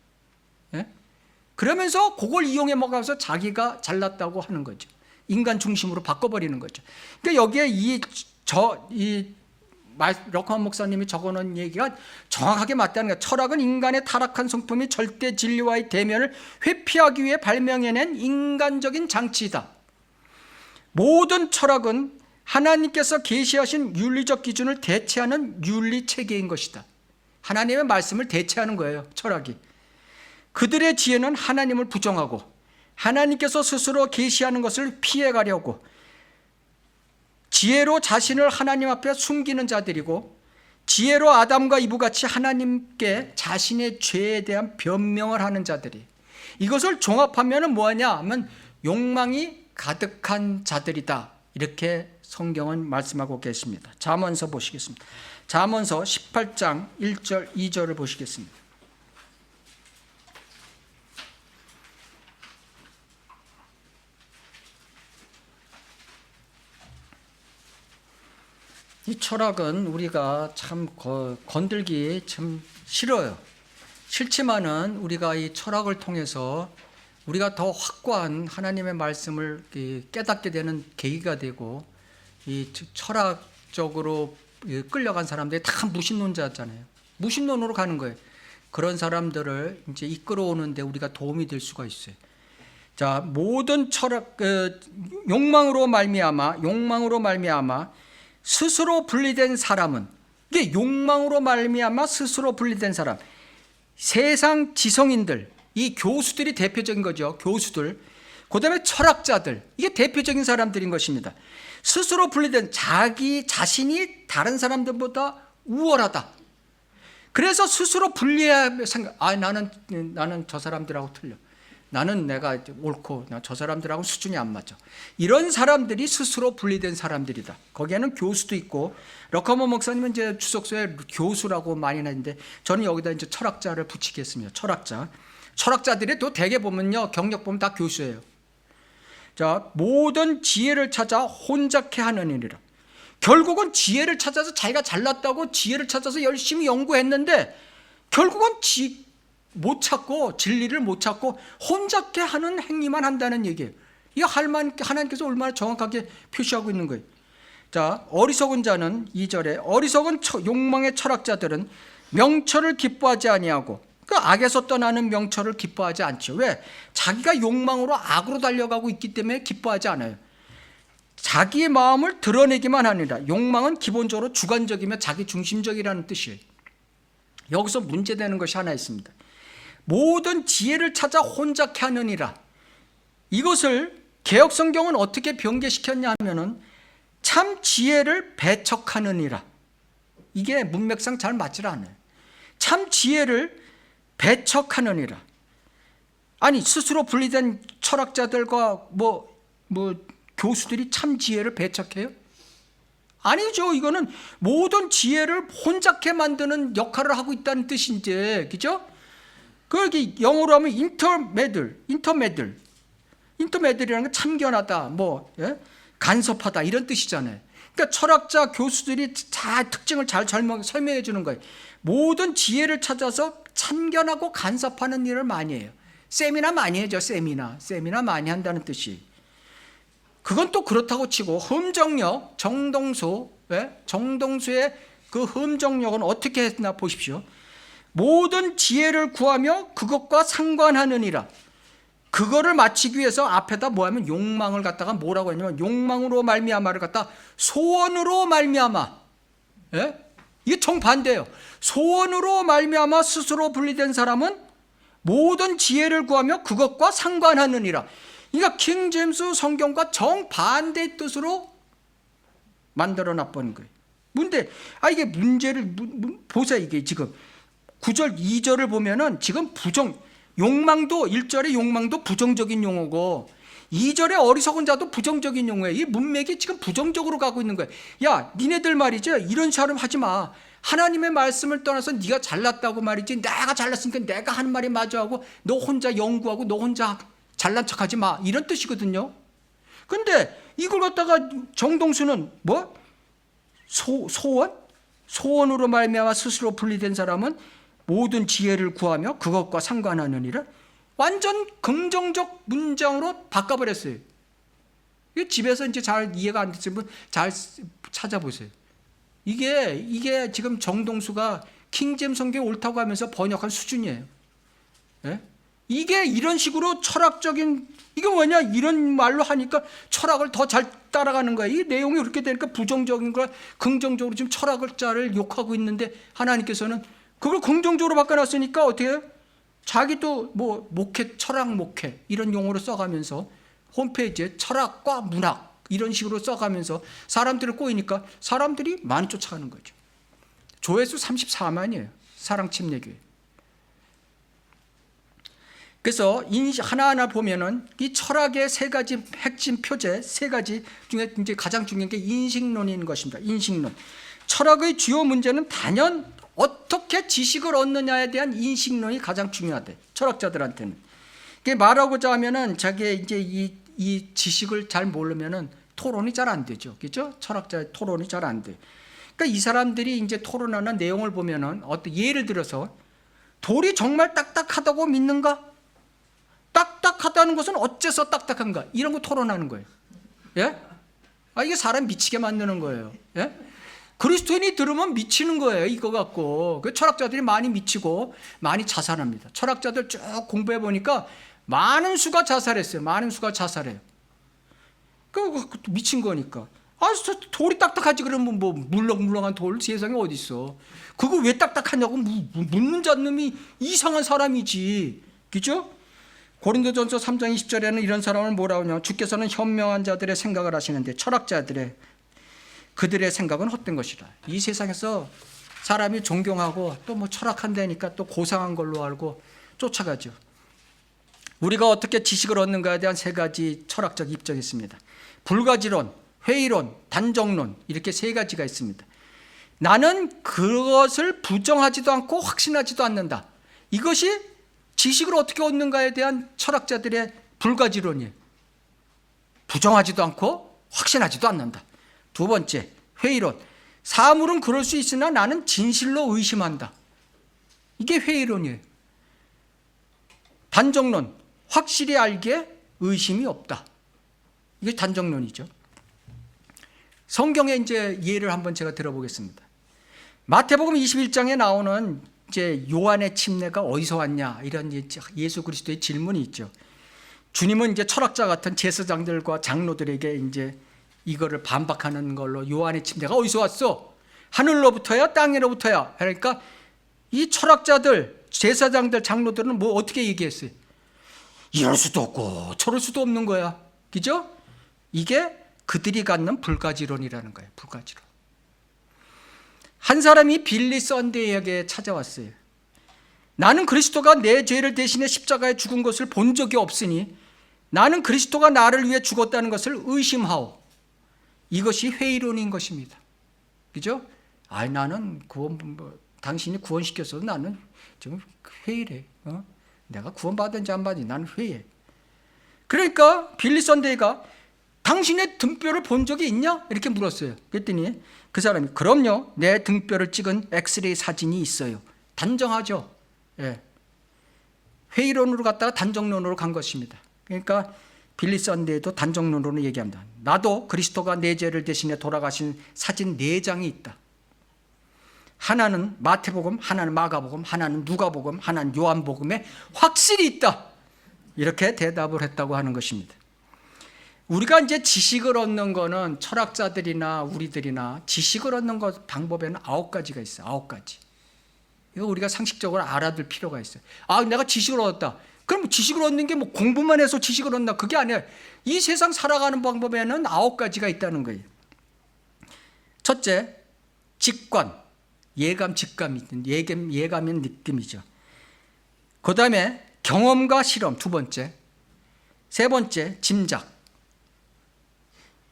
예? 그러면서 그걸 이용해 먹어서 자기가 잘났다고 하는 거죠. 인간 중심으로 바꿔버리는 거죠. 그러니까 여기에 럭커만 목사님이 적어놓은 얘기가 정확하게 맞다는 거예요. 철학은 인간의 타락한 성품이 절대 진리와의 대면을 회피하기 위해 발명해낸 인간적인 장치이다. 모든 철학은 하나님께서 계시하신 윤리적 기준을 대체하는 윤리 체계인 것이다. 하나님의 말씀을 대체하는 거예요, 철학이. 그들의 지혜는 하나님을 부정하고 하나님께서 스스로 계시하는 것을 피해가려고 지혜로 자신을 하나님 앞에 숨기는 자들이고, 지혜로 아담과 이브같이 하나님께 자신의 죄에 대한 변명을 하는 자들이, 이것을 종합하면 뭐하냐 하면 욕망이 가득한 자들이다, 이렇게 성경은 말씀하고 계십니다. 잠언서 보시겠습니다. 잠언서 18장 1절 2절을 보시겠습니다. 이 철학은 우리가 참 건들기 참 싫어요. 싫지만은 우리가 이 철학을 통해서 우리가 더 확고한 하나님의 말씀을 깨닫게 되는 계기가 되고, 이 철학적으로 끌려간 사람들이 다 무신론자잖아요. 무신론으로 가는 거예요. 그런 사람들을 이제 이끌어오는데 우리가 도움이 될 수가 있어요. 자, 모든 철학, 욕망으로 말미암아 스스로 분리된 사람은, 이게 욕망으로 말미암아 스스로 분리된 사람, 세상 지성인들, 이 교수들이 대표적인 거죠. 교수들, 그 다음에 철학자들, 이게 대표적인 사람들인 것입니다. 스스로 분리된, 자기 자신이 다른 사람들보다 우월하다. 그래서 스스로 분리해야 생각, 나는 저 사람들하고 틀려. 나는 내가 옳고 저 사람들하고 수준이 안 맞아. 이런 사람들이 스스로 분리된 사람들이다. 거기에는 교수도 있고, 러커먼 목사님은 이제 주석서에 교수라고 많이 하는데 저는 여기다 이제 철학자를 붙이겠습니다. 철학자들이 또 대개 보면요, 경력 보면 다 교수예요. 자, 모든 지혜를 찾아 혼잡케 하는 일이라. 결국은 지혜를 찾아서 자기가 잘났다고 지혜를 찾아서 열심히 연구했는데 결국은 못 찾고, 진리를 못 찾고 혼잡케 하는 행위만 한다는 얘기예요. 이 하나님께서 얼마나 정확하게 표시하고 있는 거예요. 자, 어리석은 자는 2절에 어리석은 욕망의 철학자들은 명철을 기뻐하지 아니하고, 그 악에서 떠나는 명철을 기뻐하지 않죠. 왜? 자기가 욕망으로 악으로 달려가고 있기 때문에 기뻐하지 않아요. 자기의 마음을 드러내기만 하니라. 욕망은 기본적으로 주관적이며 자기 중심적이라는 뜻이에요. 여기서 문제되는 것이 하나 있습니다. 모든 지혜를 찾아 혼잡케 하느니라. 이것을 개역성경은 어떻게 변개시켰냐 하면은 참 지혜를 배척하느니라. 이게 문맥상 잘 맞질 않아요. 참 지혜를 배척하느니라. 아니, 스스로 분리된 철학자들과 교수들이 참 지혜를 배척해요? 아니죠. 이거는 모든 지혜를 혼잡케 만드는 역할을 하고 있다는 뜻인데, 그죠? 그렇게 영어로 하면 인터메들이라는 건 참견하다, 간섭하다, 이런 뜻이잖아요. 그러니까 철학자, 교수들이 다 특징을 잘 설명해 주는 거예요. 모든 지혜를 찾아서 참견하고 간섭하는 일을 많이 해요. 세미나 많이 하죠. 세미나 많이 한다는 뜻이. 그건 또 그렇다고 치고 흠정력, 정동수의 그 흠정력은 어떻게 했나 보십시오. 모든 지혜를 구하며 그것과 상관하느니라. 그거를 마치기 위해서 앞에다 뭐하면 욕망을 갖다가 뭐라고 했냐면 욕망으로 말미암아를 갖다 소원으로 말미암아. 이게 정반대예요. 소원으로 말미암아 스스로 분리된 사람은 모든 지혜를 구하며 그것과 상관하느니라. 그러니까 킹 제임스 성경과 정반대의 뜻으로 만들어 놔버린 거예요. 근데 이게 문제를 보세요. 이게 지금 9절 2절을 보면은 지금 욕망도 1절의 욕망도 부정적인 용어고 2절의 어리석은 자도 부정적인 용어예요. 이 문맥이 지금 부정적으로 가고 있는 거예요. 야, 니네들 말이죠, 이런 사람 하지 마. 하나님의 말씀을 떠나서 네가 잘났다고 말이지, 내가 잘났으니까 내가 하는 말이 맞아 하고 너 혼자 연구하고 너 혼자 잘난 척하지 마, 이런 뜻이거든요. 근데 이걸 갖다가 정동수는 소원으로 말미암아 스스로 분리된 사람은 모든 지혜를 구하며 그것과 상관하느니라. 완전 긍정적 문장으로 바꿔버렸어요. 집에서 이제 잘 이해가 안 됐으면 잘 찾아보세요. 이게 지금 정동수가 킹제임스 성경이 옳다고 하면서 번역한 수준이에요. 이게 이런 식으로 철학적인, 이게 뭐냐, 이런 말로 하니까 철학을 더 잘 따라가는 거야. 이 내용이 그렇게 되니까 부정적인 걸 긍정적으로 지금 철학자를 욕하고 있는데 하나님께서는 그걸 긍정적으로 바꿔놨으니까 어떻게 해요? 자기도 뭐 목회, 철학 목회 이런 용어로 써가면서 홈페이지에 철학과 문학 이런 식으로 써가면서 사람들을 꼬이니까 사람들이 많이 쫓아가는 거죠. 조회수 34만이에요. 사랑침례교회. 그래서 하나하나 보면은 이 철학의 세 가지 핵심 표제, 세 가지 중에 이제 가장 중요한 게 인식론인 것입니다. 인식론. 철학의 주요 문제는 단연 어떻게 지식을 얻느냐에 대한 인식론이 가장 중요하대. 철학자들한테는. 이게 말하고자 하면은 자기 이제 이 지식을 잘 모르면은 토론이 잘 안 되죠. 그죠? 철학자의 토론이 잘 안 돼. 그러니까 이 사람들이 이제 토론하는 내용을 보면은 예를 들어서 돌이 정말 딱딱하다고 믿는가? 딱딱하다는 것은 어째서 딱딱한가? 이런 거 토론하는 거예요. 예? 이게 사람 미치게 만드는 거예요. 예? 그리스도인이 들으면 미치는 거예요. 이거 갖고. 그 철학자들이 많이 미치고 많이 자살합니다. 철학자들 쭉 공부해 보니까 많은 수가 자살했어요. 많은 수가 자살해요. 그 미친 거니까. 돌이 딱딱하지 그러면 뭐 물렁물렁한 돌 세상에 어디 있어? 그거 왜 딱딱하냐고 묻는 잡놈이 이상한 사람이지. 그죠? 고린도전서 3장 20절에는 이런 사람을 뭐라고 하냐? 주께서는 현명한 자들의 생각을 하시는데 철학자들의 그들의 생각은 헛된 것이다. 이 세상에서 사람이 존경하고 또 뭐 철학한다니까 또 고상한 걸로 알고 쫓아가죠. 우리가 어떻게 지식을 얻는가에 대한 세 가지 철학적 입장이 있습니다. 불가지론, 회의론, 단정론 이렇게 세 가지가 있습니다. 나는 그것을 부정하지도 않고 확신하지도 않는다. 이것이 지식을 어떻게 얻는가에 대한 철학자들의 불가지론이에요. 부정하지도 않고 확신하지도 않는다. 두 번째, 회의론. 사물은 그럴 수 있으나 나는 진실로 의심한다. 이게 회의론이에요. 단정론. 확실히 알기에 의심이 없다. 이게 단정론이죠. 성경의 이제 예를 한번 제가 들어보겠습니다. 마태복음 21장에 나오는 이제 요한의 침례가 어디서 왔냐 이런 예수 그리스도의 질문이 있죠. 주님은 이제 철학자 같은 제사장들과 장로들에게 이제 이거를 반박하는 걸로 요한의 침례가 어디서 왔어? 하늘로부터야 땅으로부터야? 그러니까 이 철학자들, 제사장들, 장로들은 뭐 어떻게 얘기했어요? 이럴 수도 없고 저럴 수도 없는 거야. 그죠? 이게 그들이 갖는 불가지론이라는 거예요. 불가지론. 한 사람이 빌리 썬데이에게 찾아왔어요. 나는 그리스도가 내 죄를 대신해 십자가에 죽은 것을 본 적이 없으니 나는 그리스도가 나를 위해 죽었다는 것을 의심하오. 이것이 회의론인 것입니다. 그죠? 나는 당신이 구원시켰어도 나는 좀 회의래. 내가 구원받은지 안 받은지 나는 회의해. 그러니까 빌리 썬데이가 당신의 등뼈를 본 적이 있냐? 이렇게 물었어요. 그랬더니 그 사람이 그럼요. 내 등뼈를 찍은 엑스레이 사진이 있어요. 단정하죠. 예. 회의론으로 갔다가 단정론으로 간 것입니다. 그러니까 빌리 썬데이도 단정론으로 얘기합니다. 나도 그리스도가 내 죄를 대신해 돌아가신 사진 4장이 있다. 하나는 마태복음, 하나는 마가복음, 하나는 누가복음, 하나는 요한복음에 확실히 있다. 이렇게 대답을 했다고 하는 것입니다. 우리가 이제 지식을 얻는 거는 철학자들이나 우리들이나 지식을 얻는 것 방법에는 9가지가 있어요. 9가지. 이거 우리가 상식적으로 알아둘 필요가 있어요. 내가 지식을 얻었다. 그럼 지식을 얻는 게 뭐 공부만 해서 지식을 얻나? 그게 아니에요. 이 세상 살아가는 방법에는 9가지가 있다는 거예요. 첫째, 직관, 예감, 직감이 예감은 느낌이죠. 그 다음에 경험과 실험, 두 번째. 세 번째, 짐작.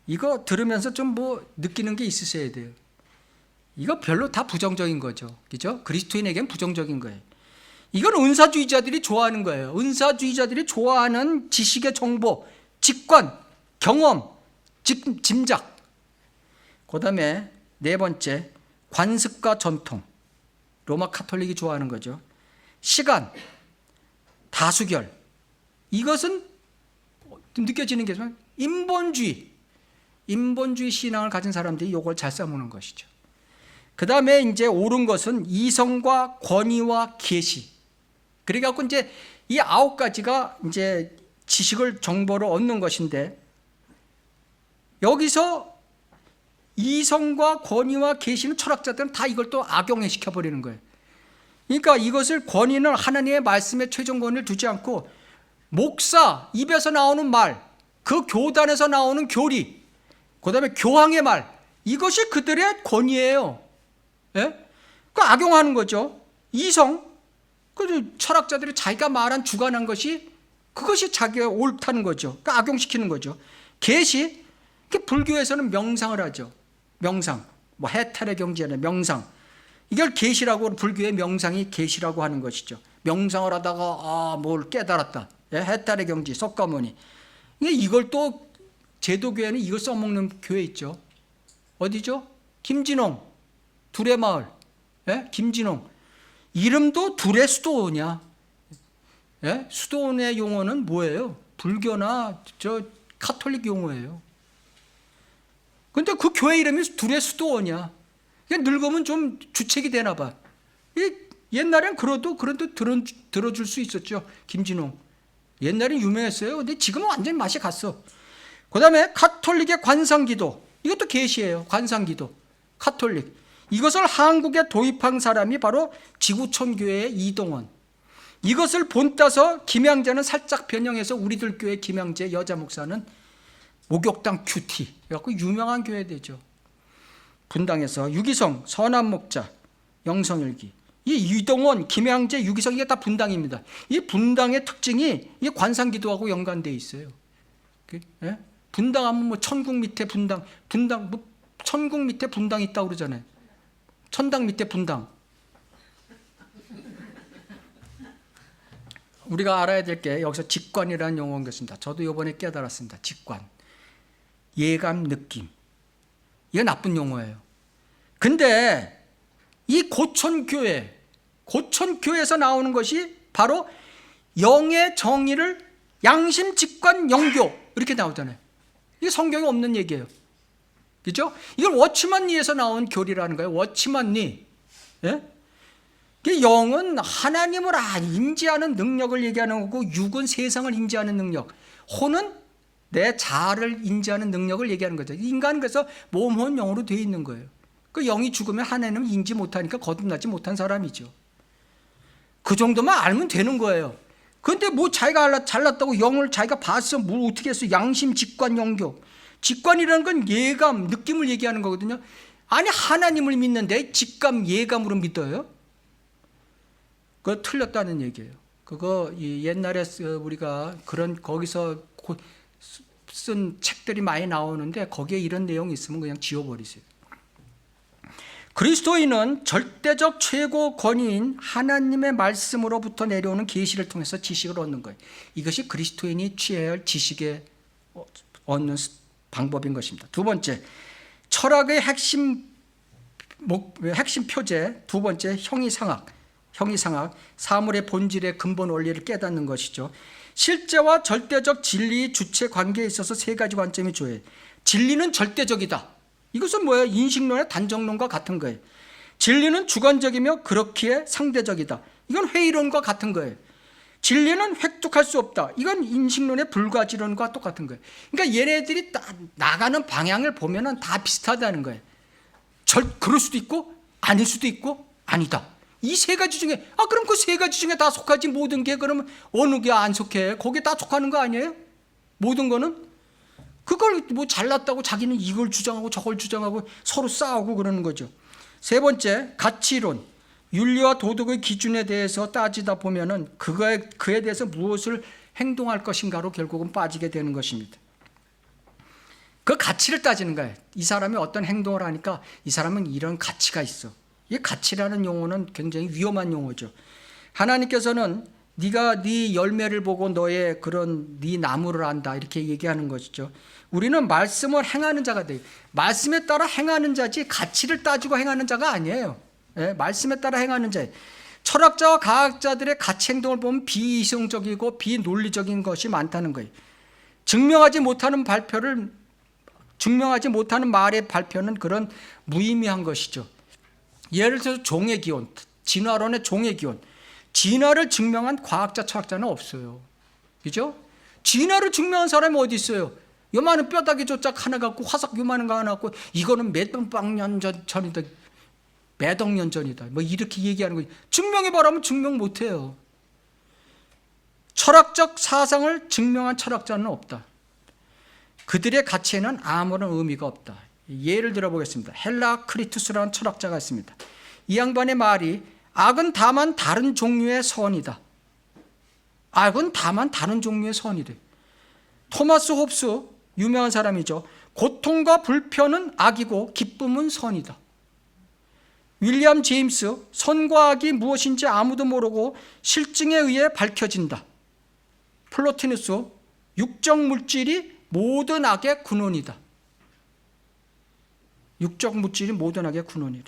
이거 들으면서 좀 뭐 느끼는 게 있으셔야 돼요. 이거 별로 다 부정적인 거죠. 그죠? 그리스도인에겐 부정적인 거예요. 이건 은사주의자들이 좋아하는 거예요. 은사주의자들이 좋아하는 지식의 정보, 직관, 경험, 짐작. 그 다음에 네 번째, 관습과 전통. 로마 카톨릭이 좋아하는 거죠. 시간, 다수결. 이것은 느껴지는 게 인본주의 신앙을 가진 사람들이 이걸 잘 써먹는 것이죠. 그 다음에 이제 옳은 것은 이성과 권위와 계시. 그래갖고 이제 이 9가지가 이제 지식을 정보를 얻는 것인데 여기서 이성과 권위와 계시는 철학자들은 다 이걸 또 악용해 시켜버리는 거예요. 그러니까 이것을 권위는 하나님의 말씀에 최종 권위를 두지 않고 목사 입에서 나오는 말, 그 교단에서 나오는 교리, 그다음에 교황의 말, 이것이 그들의 권위예요. 예? 그 악용하는 거죠. 이성, 그 철학자들이 자기가 말한 주관한 것이 그것이 자기가 옳다는 거죠. 그 악용시키는 거죠. 계시, 불교에서는 명상을 하죠. 명상, 뭐 해탈의 경지에는 명상. 이걸 계시라고, 불교의 명상이 계시라고 하는 것이죠. 명상을 하다가 뭘 깨달았다. 예? 해탈의 경지, 석가모니. 이걸 또 제도교회는 이걸 써먹는 교회 있죠. 어디죠? 김진홍, 둘의 마을. 예? 김진홍. 이름도 둘의 수도원이야. 예? 수도원의 용어는 뭐예요? 불교나 카톨릭 용어예요. 근데 그 교회 이름이 둘의 수도원이야. 늙으면 좀 주책이 되나 봐. 옛날엔 그래도 들어줄 수 있었죠. 김진홍. 옛날엔 유명했어요. 근데 지금은 완전히 맛이 갔어. 그 다음에 카톨릭의 관상기도. 이것도 계시예요. 관상기도. 카톨릭. 이것을 한국에 도입한 사람이 바로 지구촌교회의 이동원. 이것을 본따서 김양재는 살짝 변형해서 우리들 교회 김양재 여자 목사는 목욕당 큐티. 그래갖고 유명한 교회 되죠. 분당에서 유기성, 선한 목자, 영성일기. 이 이동원, 김양재, 유기성 이게 다 분당입니다. 이 분당의 특징이 이 관상기도하고 연관되어 있어요. 예? 분당하면 뭐 천국 밑에 분당 뭐 천국 밑에 분당 있다고 그러잖아요. 천당 밑에 분당. 우리가 알아야 될 게 여기서 직관이라는 용어가 있습니다. 저도 이번에 깨달았습니다. 직관. 예감, 느낌. 이게 나쁜 용어예요. 근데 이 고촌교회에서 나오는 것이 바로 영의 정의를 양심, 직관, 영교 이렇게 나오잖아요. 이게 성경에 없는 얘기예요. 그렇죠? 이걸 워치만리에서 나온 교리라는 거예요. 워치만리. 예? 영은 하나님을 인지하는 능력을 얘기하는 거고, 육은 세상을 인지하는 능력, 혼은 내 자아를 인지하는 능력을 얘기하는 거죠. 인간은 그래서 몸, 혼, 영으로 되어 있는 거예요. 그 영이 죽으면 하나님을 인지 못하니까 거듭나지 못한 사람이죠. 그 정도만 알면 되는 거예요. 그런데 뭐 자기가 잘났다고 영을 자기가 봤어, 뭘 어떻게 했어? 양심, 직관, 영교. 직관이라는 건 예감, 느낌을 얘기하는 거거든요. 아니, 하나님을 믿는데 직감, 예감으로 믿어요? 그거 틀렸다는 얘기예요. 그거 옛날에 우리가 거기서 쓴 책들이 많이 나오는데 거기에 이런 내용이 있으면 그냥 지워버리세요. 그리스도인은 절대적 최고 권위인 하나님의 말씀으로부터 내려오는 계시를 통해서 지식을 얻는 거예요. 이것이 그리스도인이 취해야 할 지식에 얻는 방법인 것입니다. 두 번째, 철학의 핵심 표제. 두 번째, 형이상학, 사물의 본질의 근본 원리를 깨닫는 것이죠. 실제와 절대적 진리의 주체 관계에 있어서 세 가지 관점이 조해. 진리는 절대적이다. 이것은 뭐예요? 인식론의 단정론과 같은 거예요. 진리는 주관적이며 그렇기에 상대적이다. 이건 회의론과 같은 거예요. 진리는 획득할 수 없다. 이건 인식론의 불가지론과 똑같은 거예요. 그러니까 얘네들이 나가는 방향을 보면은 다 비슷하다는 거예요. 그럴 수도 있고 아닐 수도 있고 아니다. 이 세 가지 중에 그럼 그 세 가지 중에 다 속하지 모든 게. 그러면 어느 게 안 속해? 거기에 다 속하는 거 아니에요? 모든 거는? 그걸 뭐 잘났다고 자기는 이걸 주장하고 저걸 주장하고 서로 싸우고 그러는 거죠. 세 번째, 가치론. 윤리와 도덕의 기준에 대해서 따지다 보면은 그에 대해서 무엇을 행동할 것인가로 결국은 빠지게 되는 것입니다. 그 가치를 따지는 거예요. 이 사람이 어떤 행동을 하니까 이 사람은 이런 가치가 있어. 이 가치라는 용어는 굉장히 위험한 용어죠. 하나님께서는 네가 네 열매를 보고 너의 그런 네 나무를 안다 이렇게 얘기하는 것이죠. 우리는 말씀을 행하는 자가 돼요. 말씀에 따라 행하는 자지 가치를 따지고 행하는 자가 아니에요. 예, 말씀에 따라 행하는 자예요. 철학자와 과학자들의 가치 행동을 보면 비이성적이고 비논리적인 것이 많다는 거예요. 증명하지 못하는 말의 발표는 그런 무의미한 것이죠. 예를 들어서 종의 기원, 진화론의 종의 기원. 진화를 증명한 과학자, 철학자는 없어요. 그죠? 진화를 증명한 사람이 어디 있어요? 요만한 뼈다귀 조짝 하나 갖고 화석 요만한 거 하나 갖고 이거는 몇백만 년 전이다. 몇 억 년 전이다. 뭐 이렇게 얘기하는 거예요. 증명해봐라면 증명 못해요. 철학적 사상을 증명한 철학자는 없다. 그들의 가치에는 아무런 의미가 없다. 예를 들어보겠습니다. 헬라크리투스라는 철학자가 있습니다. 이 양반의 말이 악은 다만 다른 종류의 선이다. 악은 다만 다른 종류의 선이래. 토마스 홉스, 유명한 사람이죠. 고통과 불편은 악이고 기쁨은 선이다. 윌리엄 제임스, 선과 악이 무엇인지 아무도 모르고 실증에 의해 밝혀진다. 플로티누스, 육적 물질이 모든 악의 근원이다. 육적 물질이 모든 악의 근원이래.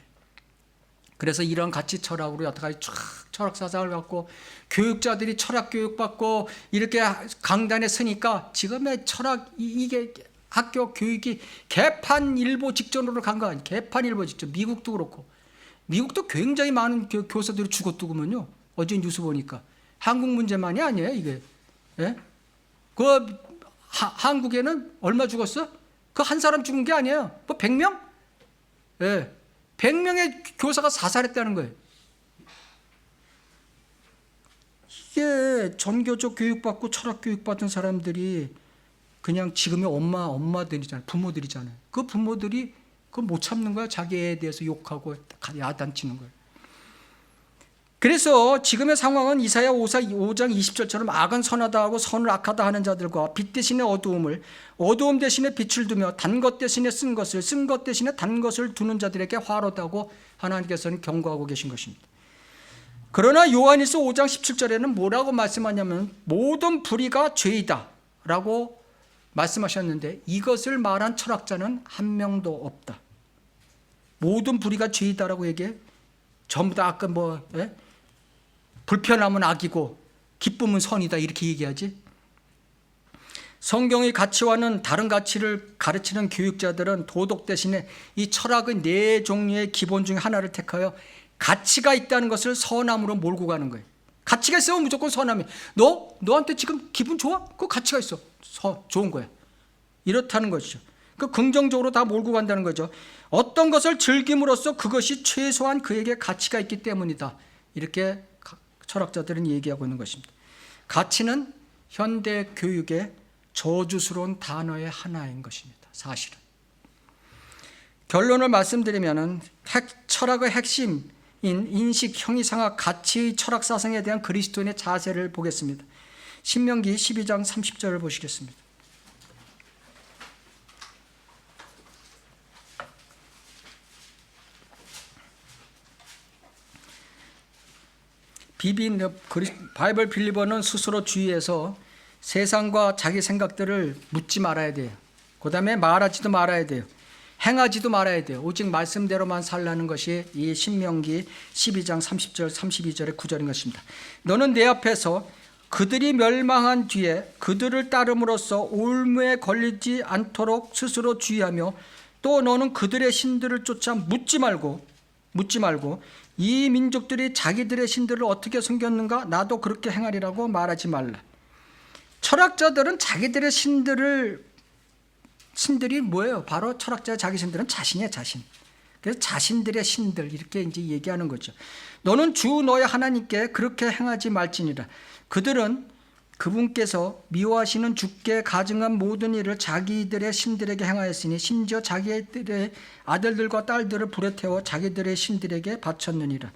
그래서 이런 가치 철학으로 여태까지 쫙 철학 사상을 갖고 교육자들이 철학 교육 받고 이렇게 강단에 서니까 지금의 철학 이게 학교 교육이 개판일보 직전으로 간 거 아니에요. 개판일보 직전. 미국도 그렇고. 미국도 굉장히 많은 교사들이 죽었더구먼요. 어제 뉴스 보니까. 한국 문제만이 아니에요, 이게. 예? 한국에는 얼마 죽었어? 그 한 사람 죽은 게 아니에요. 뭐 100명? 예. 100명의 교사가 사살했다는 거예요. 이게 전교조 교육받고 철학 교육받은 사람들이 그냥 지금의 엄마들이잖아요. 부모들이잖아요. 그 부모들이 그걸 못 참는 거야. 자기 애에 대해서 욕하고 야단치는 거예요. 그래서 지금의 상황은 이사야 5장 20절처럼 악은 선하다 하고 선을 악하다 하는 자들과 빛 대신에 어두움을, 어두움 대신에 빛을 두며 단 것 대신에 쓴 것을, 쓴 것 대신에 단 것을 두는 자들에게 화로다고 하나님께서는 경고하고 계신 것입니다. 그러나 요한일서 5장 17절에는 뭐라고 말씀하냐면 모든 불의가 죄이다 라고 말씀하셨는데 이것을 말한 철학자는 한 명도 없다. 모든 불의가 죄이다라고 얘기해. 전부 다 아까 불편함은 악이고 기쁨은 선이다 이렇게 얘기하지. 성경의 가치와는 다른 가치를 가르치는 교육자들은 도덕 대신에 이 철학의 네 종류의 기본 중에 하나를 택하여 가치가 있다는 것을 선함으로 몰고 가는 거예요. 가치가 있으면 무조건 선함이에요. 너한테 지금 기분 좋아? 그 가치가 있어. 좋은 거야. 이렇다는 것이죠. 그 긍정적으로 다 몰고 간다는 거죠. 어떤 것을 즐김으로써 그것이 최소한 그에게 가치가 있기 때문이다. 이렇게 철학자들은 얘기하고 있는 것입니다. 가치는 현대 교육의 저주스러운 단어의 하나인 것입니다. 사실은. 결론을 말씀드리면 철학의 핵심인 인식, 형이상학, 가치의 철학 사상에 대한 그리스도인의 자세를 보겠습니다. 신명기 12장 30절을 보시겠습니다. 바이블 빌리버는 스스로 주의해서 세상과 자기 생각들을 묻지 말아야 돼요. 그 다음에 말하지도 말아야 돼요. 행하지도 말아야 돼요. 오직 말씀대로만 살라는 것이 이 신명기 12장 30절 32절의 구절인 것입니다. 너는 내 앞에서 그들이 멸망한 뒤에 그들을 따름으로써 올무에 걸리지 않도록 스스로 주의하며 또 너는 그들의 신들을 쫓아 묻지 말고 이 민족들이 자기들의 신들을 어떻게 섬겼는가 나도 그렇게 행하리라고 말하지 말라. 철학자들은 자기들의 신들이 뭐예요? 바로 철학자의 자기 신들은 자신이에요, 자신. 그래서 자신들의 신들 이렇게 이제 얘기하는 거죠. 너는 주 너의 하나님께 그렇게 행하지 말지니라. 그들은 그분께서 미워하시는 주께 가증한 모든 일을 자기들의 신들에게 행하였으니 심지어 자기들의 아들들과 딸들을 불에 태워 자기들의 신들에게 바쳤느니라.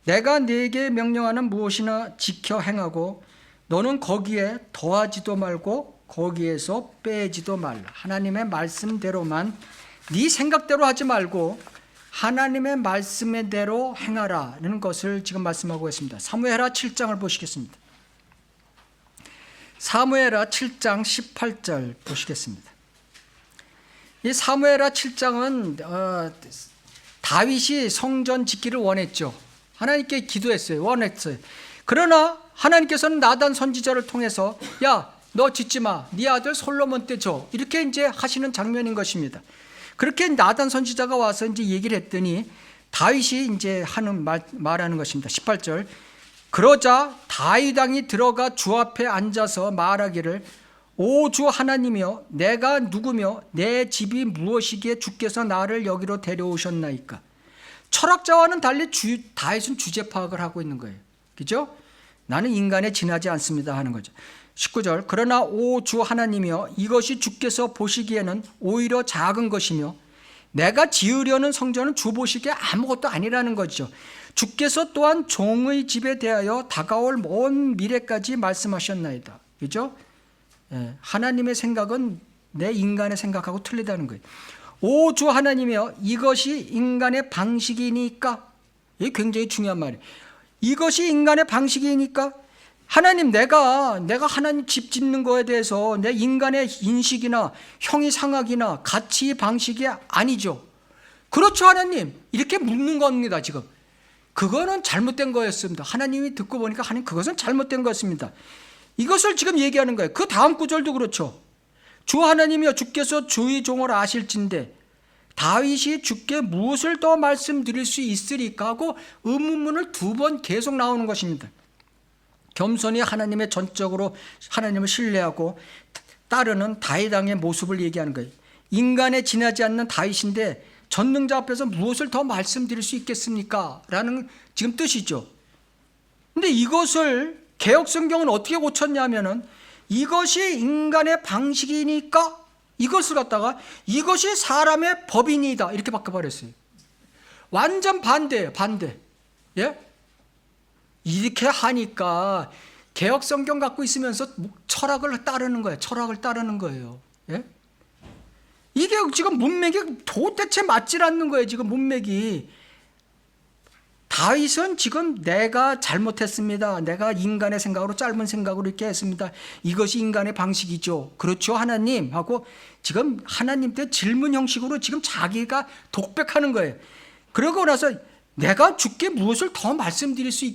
내가 네게 명령하는 무엇이나 지켜 행하고 너는 거기에 더하지도 말고 거기에서 빼지도 말라. 하나님의 말씀대로만 네 생각대로 하지 말고 하나님의 말씀대로 행하라는 것을 지금 말씀하고 있습니다. 사무엘하 7장을 보시겠습니다. 사무엘하 7장 18절 보시겠습니다. 이 사무엘하 7장은 다윗이 성전 짓기를 원했죠. 하나님께 기도했어요. 원했어요. 그러나 하나님께서는 나단 선지자를 통해서 야, 너 짓지 마. 네 아들 솔로몬 때 줘. 이렇게 이제 하시는 장면인 것입니다. 그렇게 나단 선지자가 와서 이제 얘기를 했더니 다윗이 이제 말하는 것입니다. 18절. 그러자 다윗 왕이 들어가 주 앞에 앉아서 말하기를 오 주 하나님이여 내가 누구며 내 집이 무엇이기에 주께서 나를 여기로 데려오셨나이까. 철학자와는 달리 다윗은 주제 파악을 하고 있는 거예요. 그죠? 나는 인간에 지나지 않습니다 하는 거죠. 19절 그러나 오 주 하나님이여 이것이 주께서 보시기에는 오히려 작은 것이며 내가 지으려는 성전은 주 보시기에 아무것도 아니라는 거죠. 주께서 또한 종의 집에 대하여 다가올 먼 미래까지 말씀하셨나이다. 그죠? 하나님의 생각은 내 인간의 생각하고 틀리다는 거예요. 오 주 하나님이여 이것이 인간의 방식이니까, 이게 굉장히 중요한 말이에요. 이것이 인간의 방식이니까 하나님 내가 하나님 집 짓는 거에 대해서 내 인간의 인식이나 형이상학이나 가치 방식이 아니죠. 그렇죠 하나님, 이렇게 묻는 겁니다. 지금 그거는 잘못된 거였습니다. 하나님이 듣고 보니까 하나님 그것은 잘못된 거였습니다. 이것을 지금 얘기하는 거예요. 그 다음 구절도 그렇죠. 주 하나님이여 주께서 주의 종을 아실진대 다윗이 주께 무엇을 더 말씀드릴 수 있으리까 하고 의문문을 두 번 계속 나오는 것입니다. 겸손히 하나님의 전적으로 하나님을 신뢰하고 따르는 다윗 왕의 모습을 얘기하는 거예요. 인간에 지나지 않는 다윗인데 전능자 앞에서 무엇을 더 말씀드릴 수 있겠습니까? 라는 지금 뜻이죠. 근데 이것을 개역성경은 어떻게 고쳤냐면은 이것이 인간의 방식이니까 이것을 갖다가 이것이 사람의 법이니다 이렇게 바꿔버렸어요. 완전 반대예요. 반대. 예? 이렇게 하니까 개역성경 갖고 있으면서 철학을 따르는 거예요. 철학을 따르는 거예요. 예? 이게 지금 문맥이 도대체 맞질 않는 거예요. 지금 문맥이. 다윗은 지금 내가 잘못했습니다. 내가 인간의 생각으로 짧은 생각으로 이렇게 했습니다. 이것이 인간의 방식이죠. 그렇죠 하나님 하고 지금 하나님께 질문 형식으로 지금 자기가 독백하는 거예요. 그러고 나서 내가 주께 무엇을 더 말씀드릴 수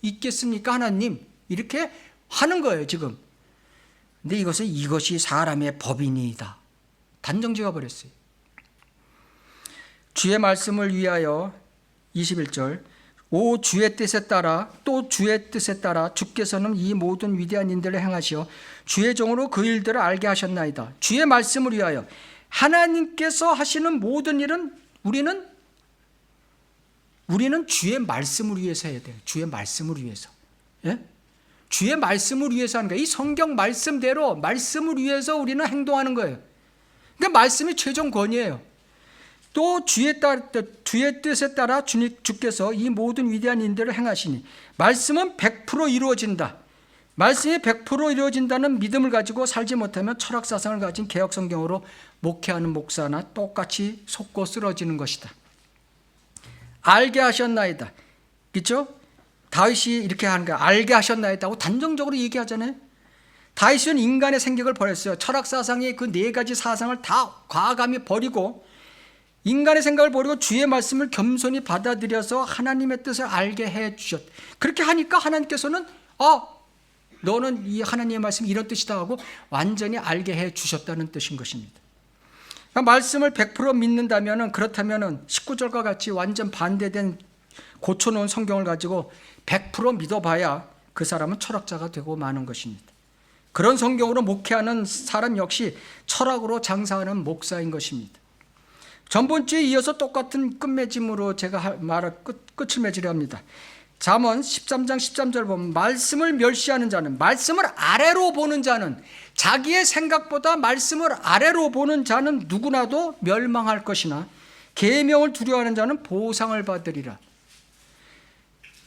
있겠습니까 하나님? 이렇게 하는 거예요 지금. 근데 이것이 사람의 법이니이다. 단정 지어버렸어요. 주의 말씀을 위하여 21절 오 주의 뜻에 따라 또 주의 뜻에 따라 주께서는 이 모든 위대한 일들을 행하시어 주의 종으로 그 일들을 알게 하셨나이다. 주의 말씀을 위하여 하나님께서 하시는 모든 일은 우리는 주의 말씀을 위해서 해야 돼요. 주의 말씀을 위해서. 예? 주의 말씀을 위해서 하는 거예요. 이 성경 말씀대로 말씀을 위해서 우리는 행동하는 거예요. 그러니까 말씀이 최종 권위예요. 또 주의 뜻에 따라 주께서 이 모든 위대한 일들을 행하시니 말씀은 100% 이루어진다. 말씀이 100% 이루어진다는 믿음을 가지고 살지 못하면 철학사상을 가진 개역성경으로 목회하는 목사나 똑같이 속고 쓰러지는 것이다. 알게 하셨나이다. 그렇죠? 다윗이 이렇게 하는 거야. 알게 하셨나이다 하고 단정적으로 얘기하잖아요. 다윗은 인간의 생각을 버렸어요. 철학사상의 그 네 가지 사상을 다 과감히 버리고 인간의 생각을 버리고 주의 말씀을 겸손히 받아들여서 하나님의 뜻을 알게 해 주셨. 그렇게 하니까 하나님께서는 너는 이 하나님의 말씀이 이런 뜻이다 하고 완전히 알게 해 주셨다는 뜻인 것입니다. 그러니까 말씀을 100% 믿는다면 그렇다면 19절과 같이 완전 반대된 고쳐놓은 성경을 가지고 100% 믿어봐야 그 사람은 철학자가 되고 마는 것입니다. 그런 성경으로 목회하는 사람 역시 철학으로 장사하는 목사인 것입니다. 전번주에 이어서 똑같은 끝맺음으로 제가 말을 끝을 맺으려 합니다. 잠언 13장 13절 보면 말씀을 멸시하는 자는, 말씀을 아래로 보는 자는, 자기의 생각보다 말씀을 아래로 보는 자는 누구나도 멸망할 것이나 계명을 두려워하는 자는 보상을 받으리라.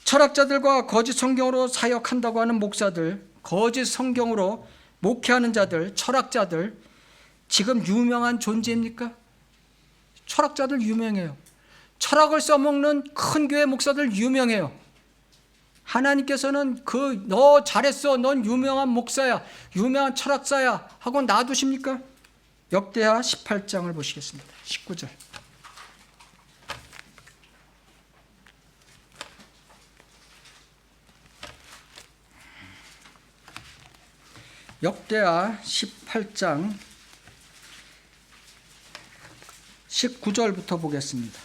철학자들과 거짓 성경으로 사역한다고 하는 목사들, 거짓 성경으로 목회하는 자들, 철학자들 지금 유명한 존재입니까? 철학자들 유명해요. 철학을 써먹는 큰 교회 목사들 유명해요. 하나님께서는 너 잘했어, 넌 유명한 목사야, 유명한 철학자야 하고 놔두십니까? 역대하 18장을 보시겠습니다. 19절. 역대하 18장 19절부터 보겠습니다.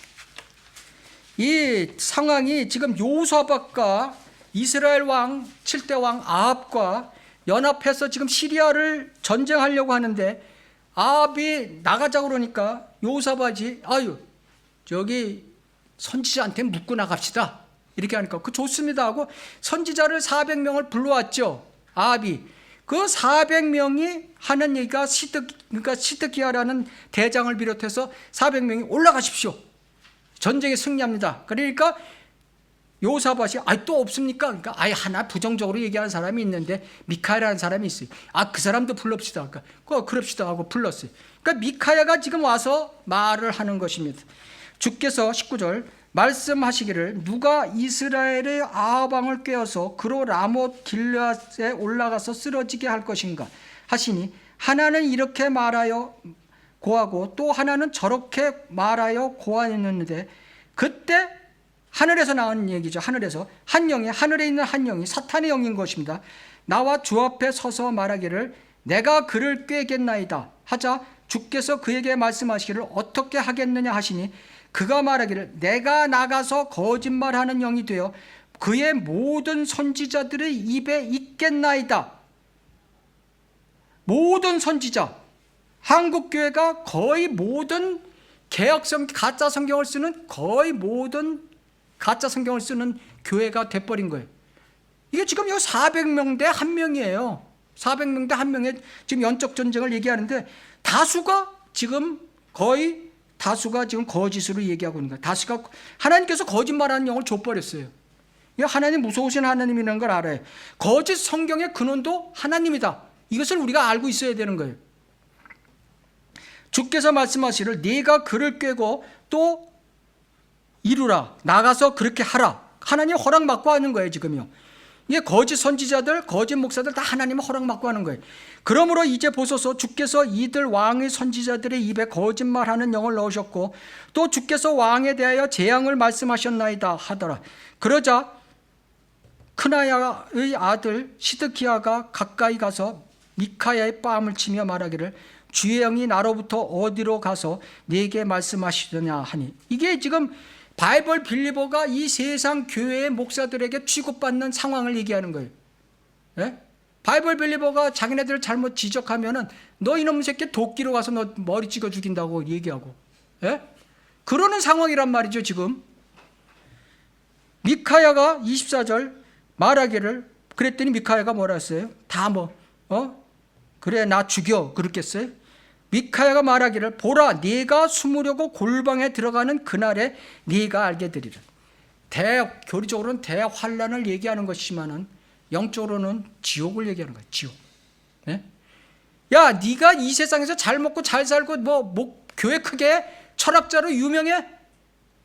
이 상황이 지금 여호사밧과 이스라엘 왕 7대 왕 아합과 연합해서 지금 시리아를 전쟁하려고 하는데 아합이 나가자고 그러니까 여호사밧이 저기 선지자한테 묻고 나갑시다. 이렇게 하니까 그 좋습니다 하고 선지자를 400명을 불러왔죠. 아합이. 그 400명이 하는 얘기가 그러니까 시드기야라는 대장을 비롯해서 400명이 올라가십시오. 전쟁에 승리합니다. 그러니까 요사밭이 또 없습니까? 그러니까 하나 부정적으로 얘기하는 사람이 있는데 미카야라는 사람이 있어요. 그 사람도 불럽시다. 그러니까 그럽시다 하고 불렀어요. 그러니까 미카야가 지금 와서 말을 하는 것입니다. 주께서 19절 말씀하시기를 누가 이스라엘의 아합 왕을 꿰어서 그로 라못 길르앗에 올라가서 쓰러지게 할 것인가 하시니 하나는 이렇게 말하여 고하고 또 하나는 저렇게 말하여 고하였는데 그때 하늘에서 나온 얘기죠. 하늘에서 한 영이 하늘에 있는 한 영이 사탄의 영인 것입니다. 나와 주 앞에 서서 말하기를 내가 그를 꿰겠나이다 하자 주께서 그에게 말씀하시기를 어떻게 하겠느냐 하시니 그가 말하기를 내가 나가서 거짓말하는 영이 되어 그의 모든 선지자들의 입에 있겠나이다. 모든 선지자, 한국교회가 거의 모든 개혁성 가짜 성경을 쓰는 거의 모든 가짜 성경을 쓰는 교회가 돼버린 거예요. 이게 지금 400명 대 1명이에요. 400명 대 1명의 지금 영적 전쟁을 얘기하는데 다수가 지금 거짓으로 얘기하고 있는 거예요. 다수가 하나님께서 거짓말하는 영을 줘버렸어요. 하나님 무서우신 하나님이라는 걸 알아요. 거짓 성경의 근원도 하나님이다. 이것을 우리가 알고 있어야 되는 거예요. 주께서 말씀하시기를 네가 그를 꿰고 또 이루라. 나가서 그렇게 하라. 하나님 허락 받고 하는 거예요 지금요. 이게 거짓 선지자들, 거짓 목사들 다 하나님의 허락 받고 하는 거예요. 그러므로 이제 보소서 주께서 이들 왕의 선지자들의 입에 거짓말하는 영을 넣으셨고 또 주께서 왕에 대하여 재앙을 말씀하셨나이다 하더라. 그러자 크나야의 아들 시드기야가 가까이 가서 미카야의 뺨을 치며 말하기를 주의 영이 나로부터 어디로 가서 네게 말씀하시더냐 하니 이게 지금 바이블 빌리버가 이 세상 교회의 목사들에게 취급받는 상황을 얘기하는 거예요. 예? 바이블 빌리버가 자기네들을 잘못 지적하면은 너 이놈 새끼 도끼로 가서 너 머리 찍어 죽인다고 얘기하고, 예? 그러는 상황이란 말이죠 지금. 미카야가 24절 말하기를 그랬더니 미카야가 뭐라 했어요? 다 그래 나 죽여 그랬겠어요? 미카야가 말하기를 보라 네가 숨으려고 골방에 들어가는 그날에 네가 알게 되리라. 교리적으로는 대환란을 얘기하는 것이지만은 영적으로는 지옥을 얘기하는 거야. 지옥. 네? 야 네가 이 세상에서 잘 먹고 잘 살고 교회 크게 철학자로 유명해?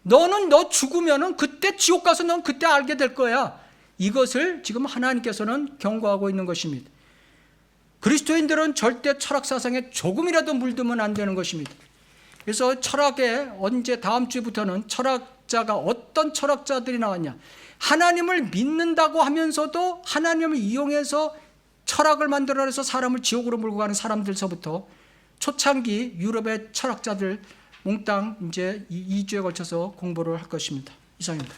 너는 너 죽으면은 그때 지옥 가서 넌 그때 알게 될 거야. 이것을 지금 하나님께서는 경고하고 있는 것입니다. 그리스도인들은 절대 철학 사상에 조금이라도 물들면 안 되는 것입니다. 그래서 철학에 언제 다음 주부터는 철학자가 어떤 철학자들이 나왔냐. 하나님을 믿는다고 하면서도 하나님을 이용해서 철학을 만들어내서 사람을 지옥으로 몰고 가는 사람들서부터 초창기 유럽의 철학자들 몽땅 이제 2주에 걸쳐서 공부를 할 것입니다. 이상입니다.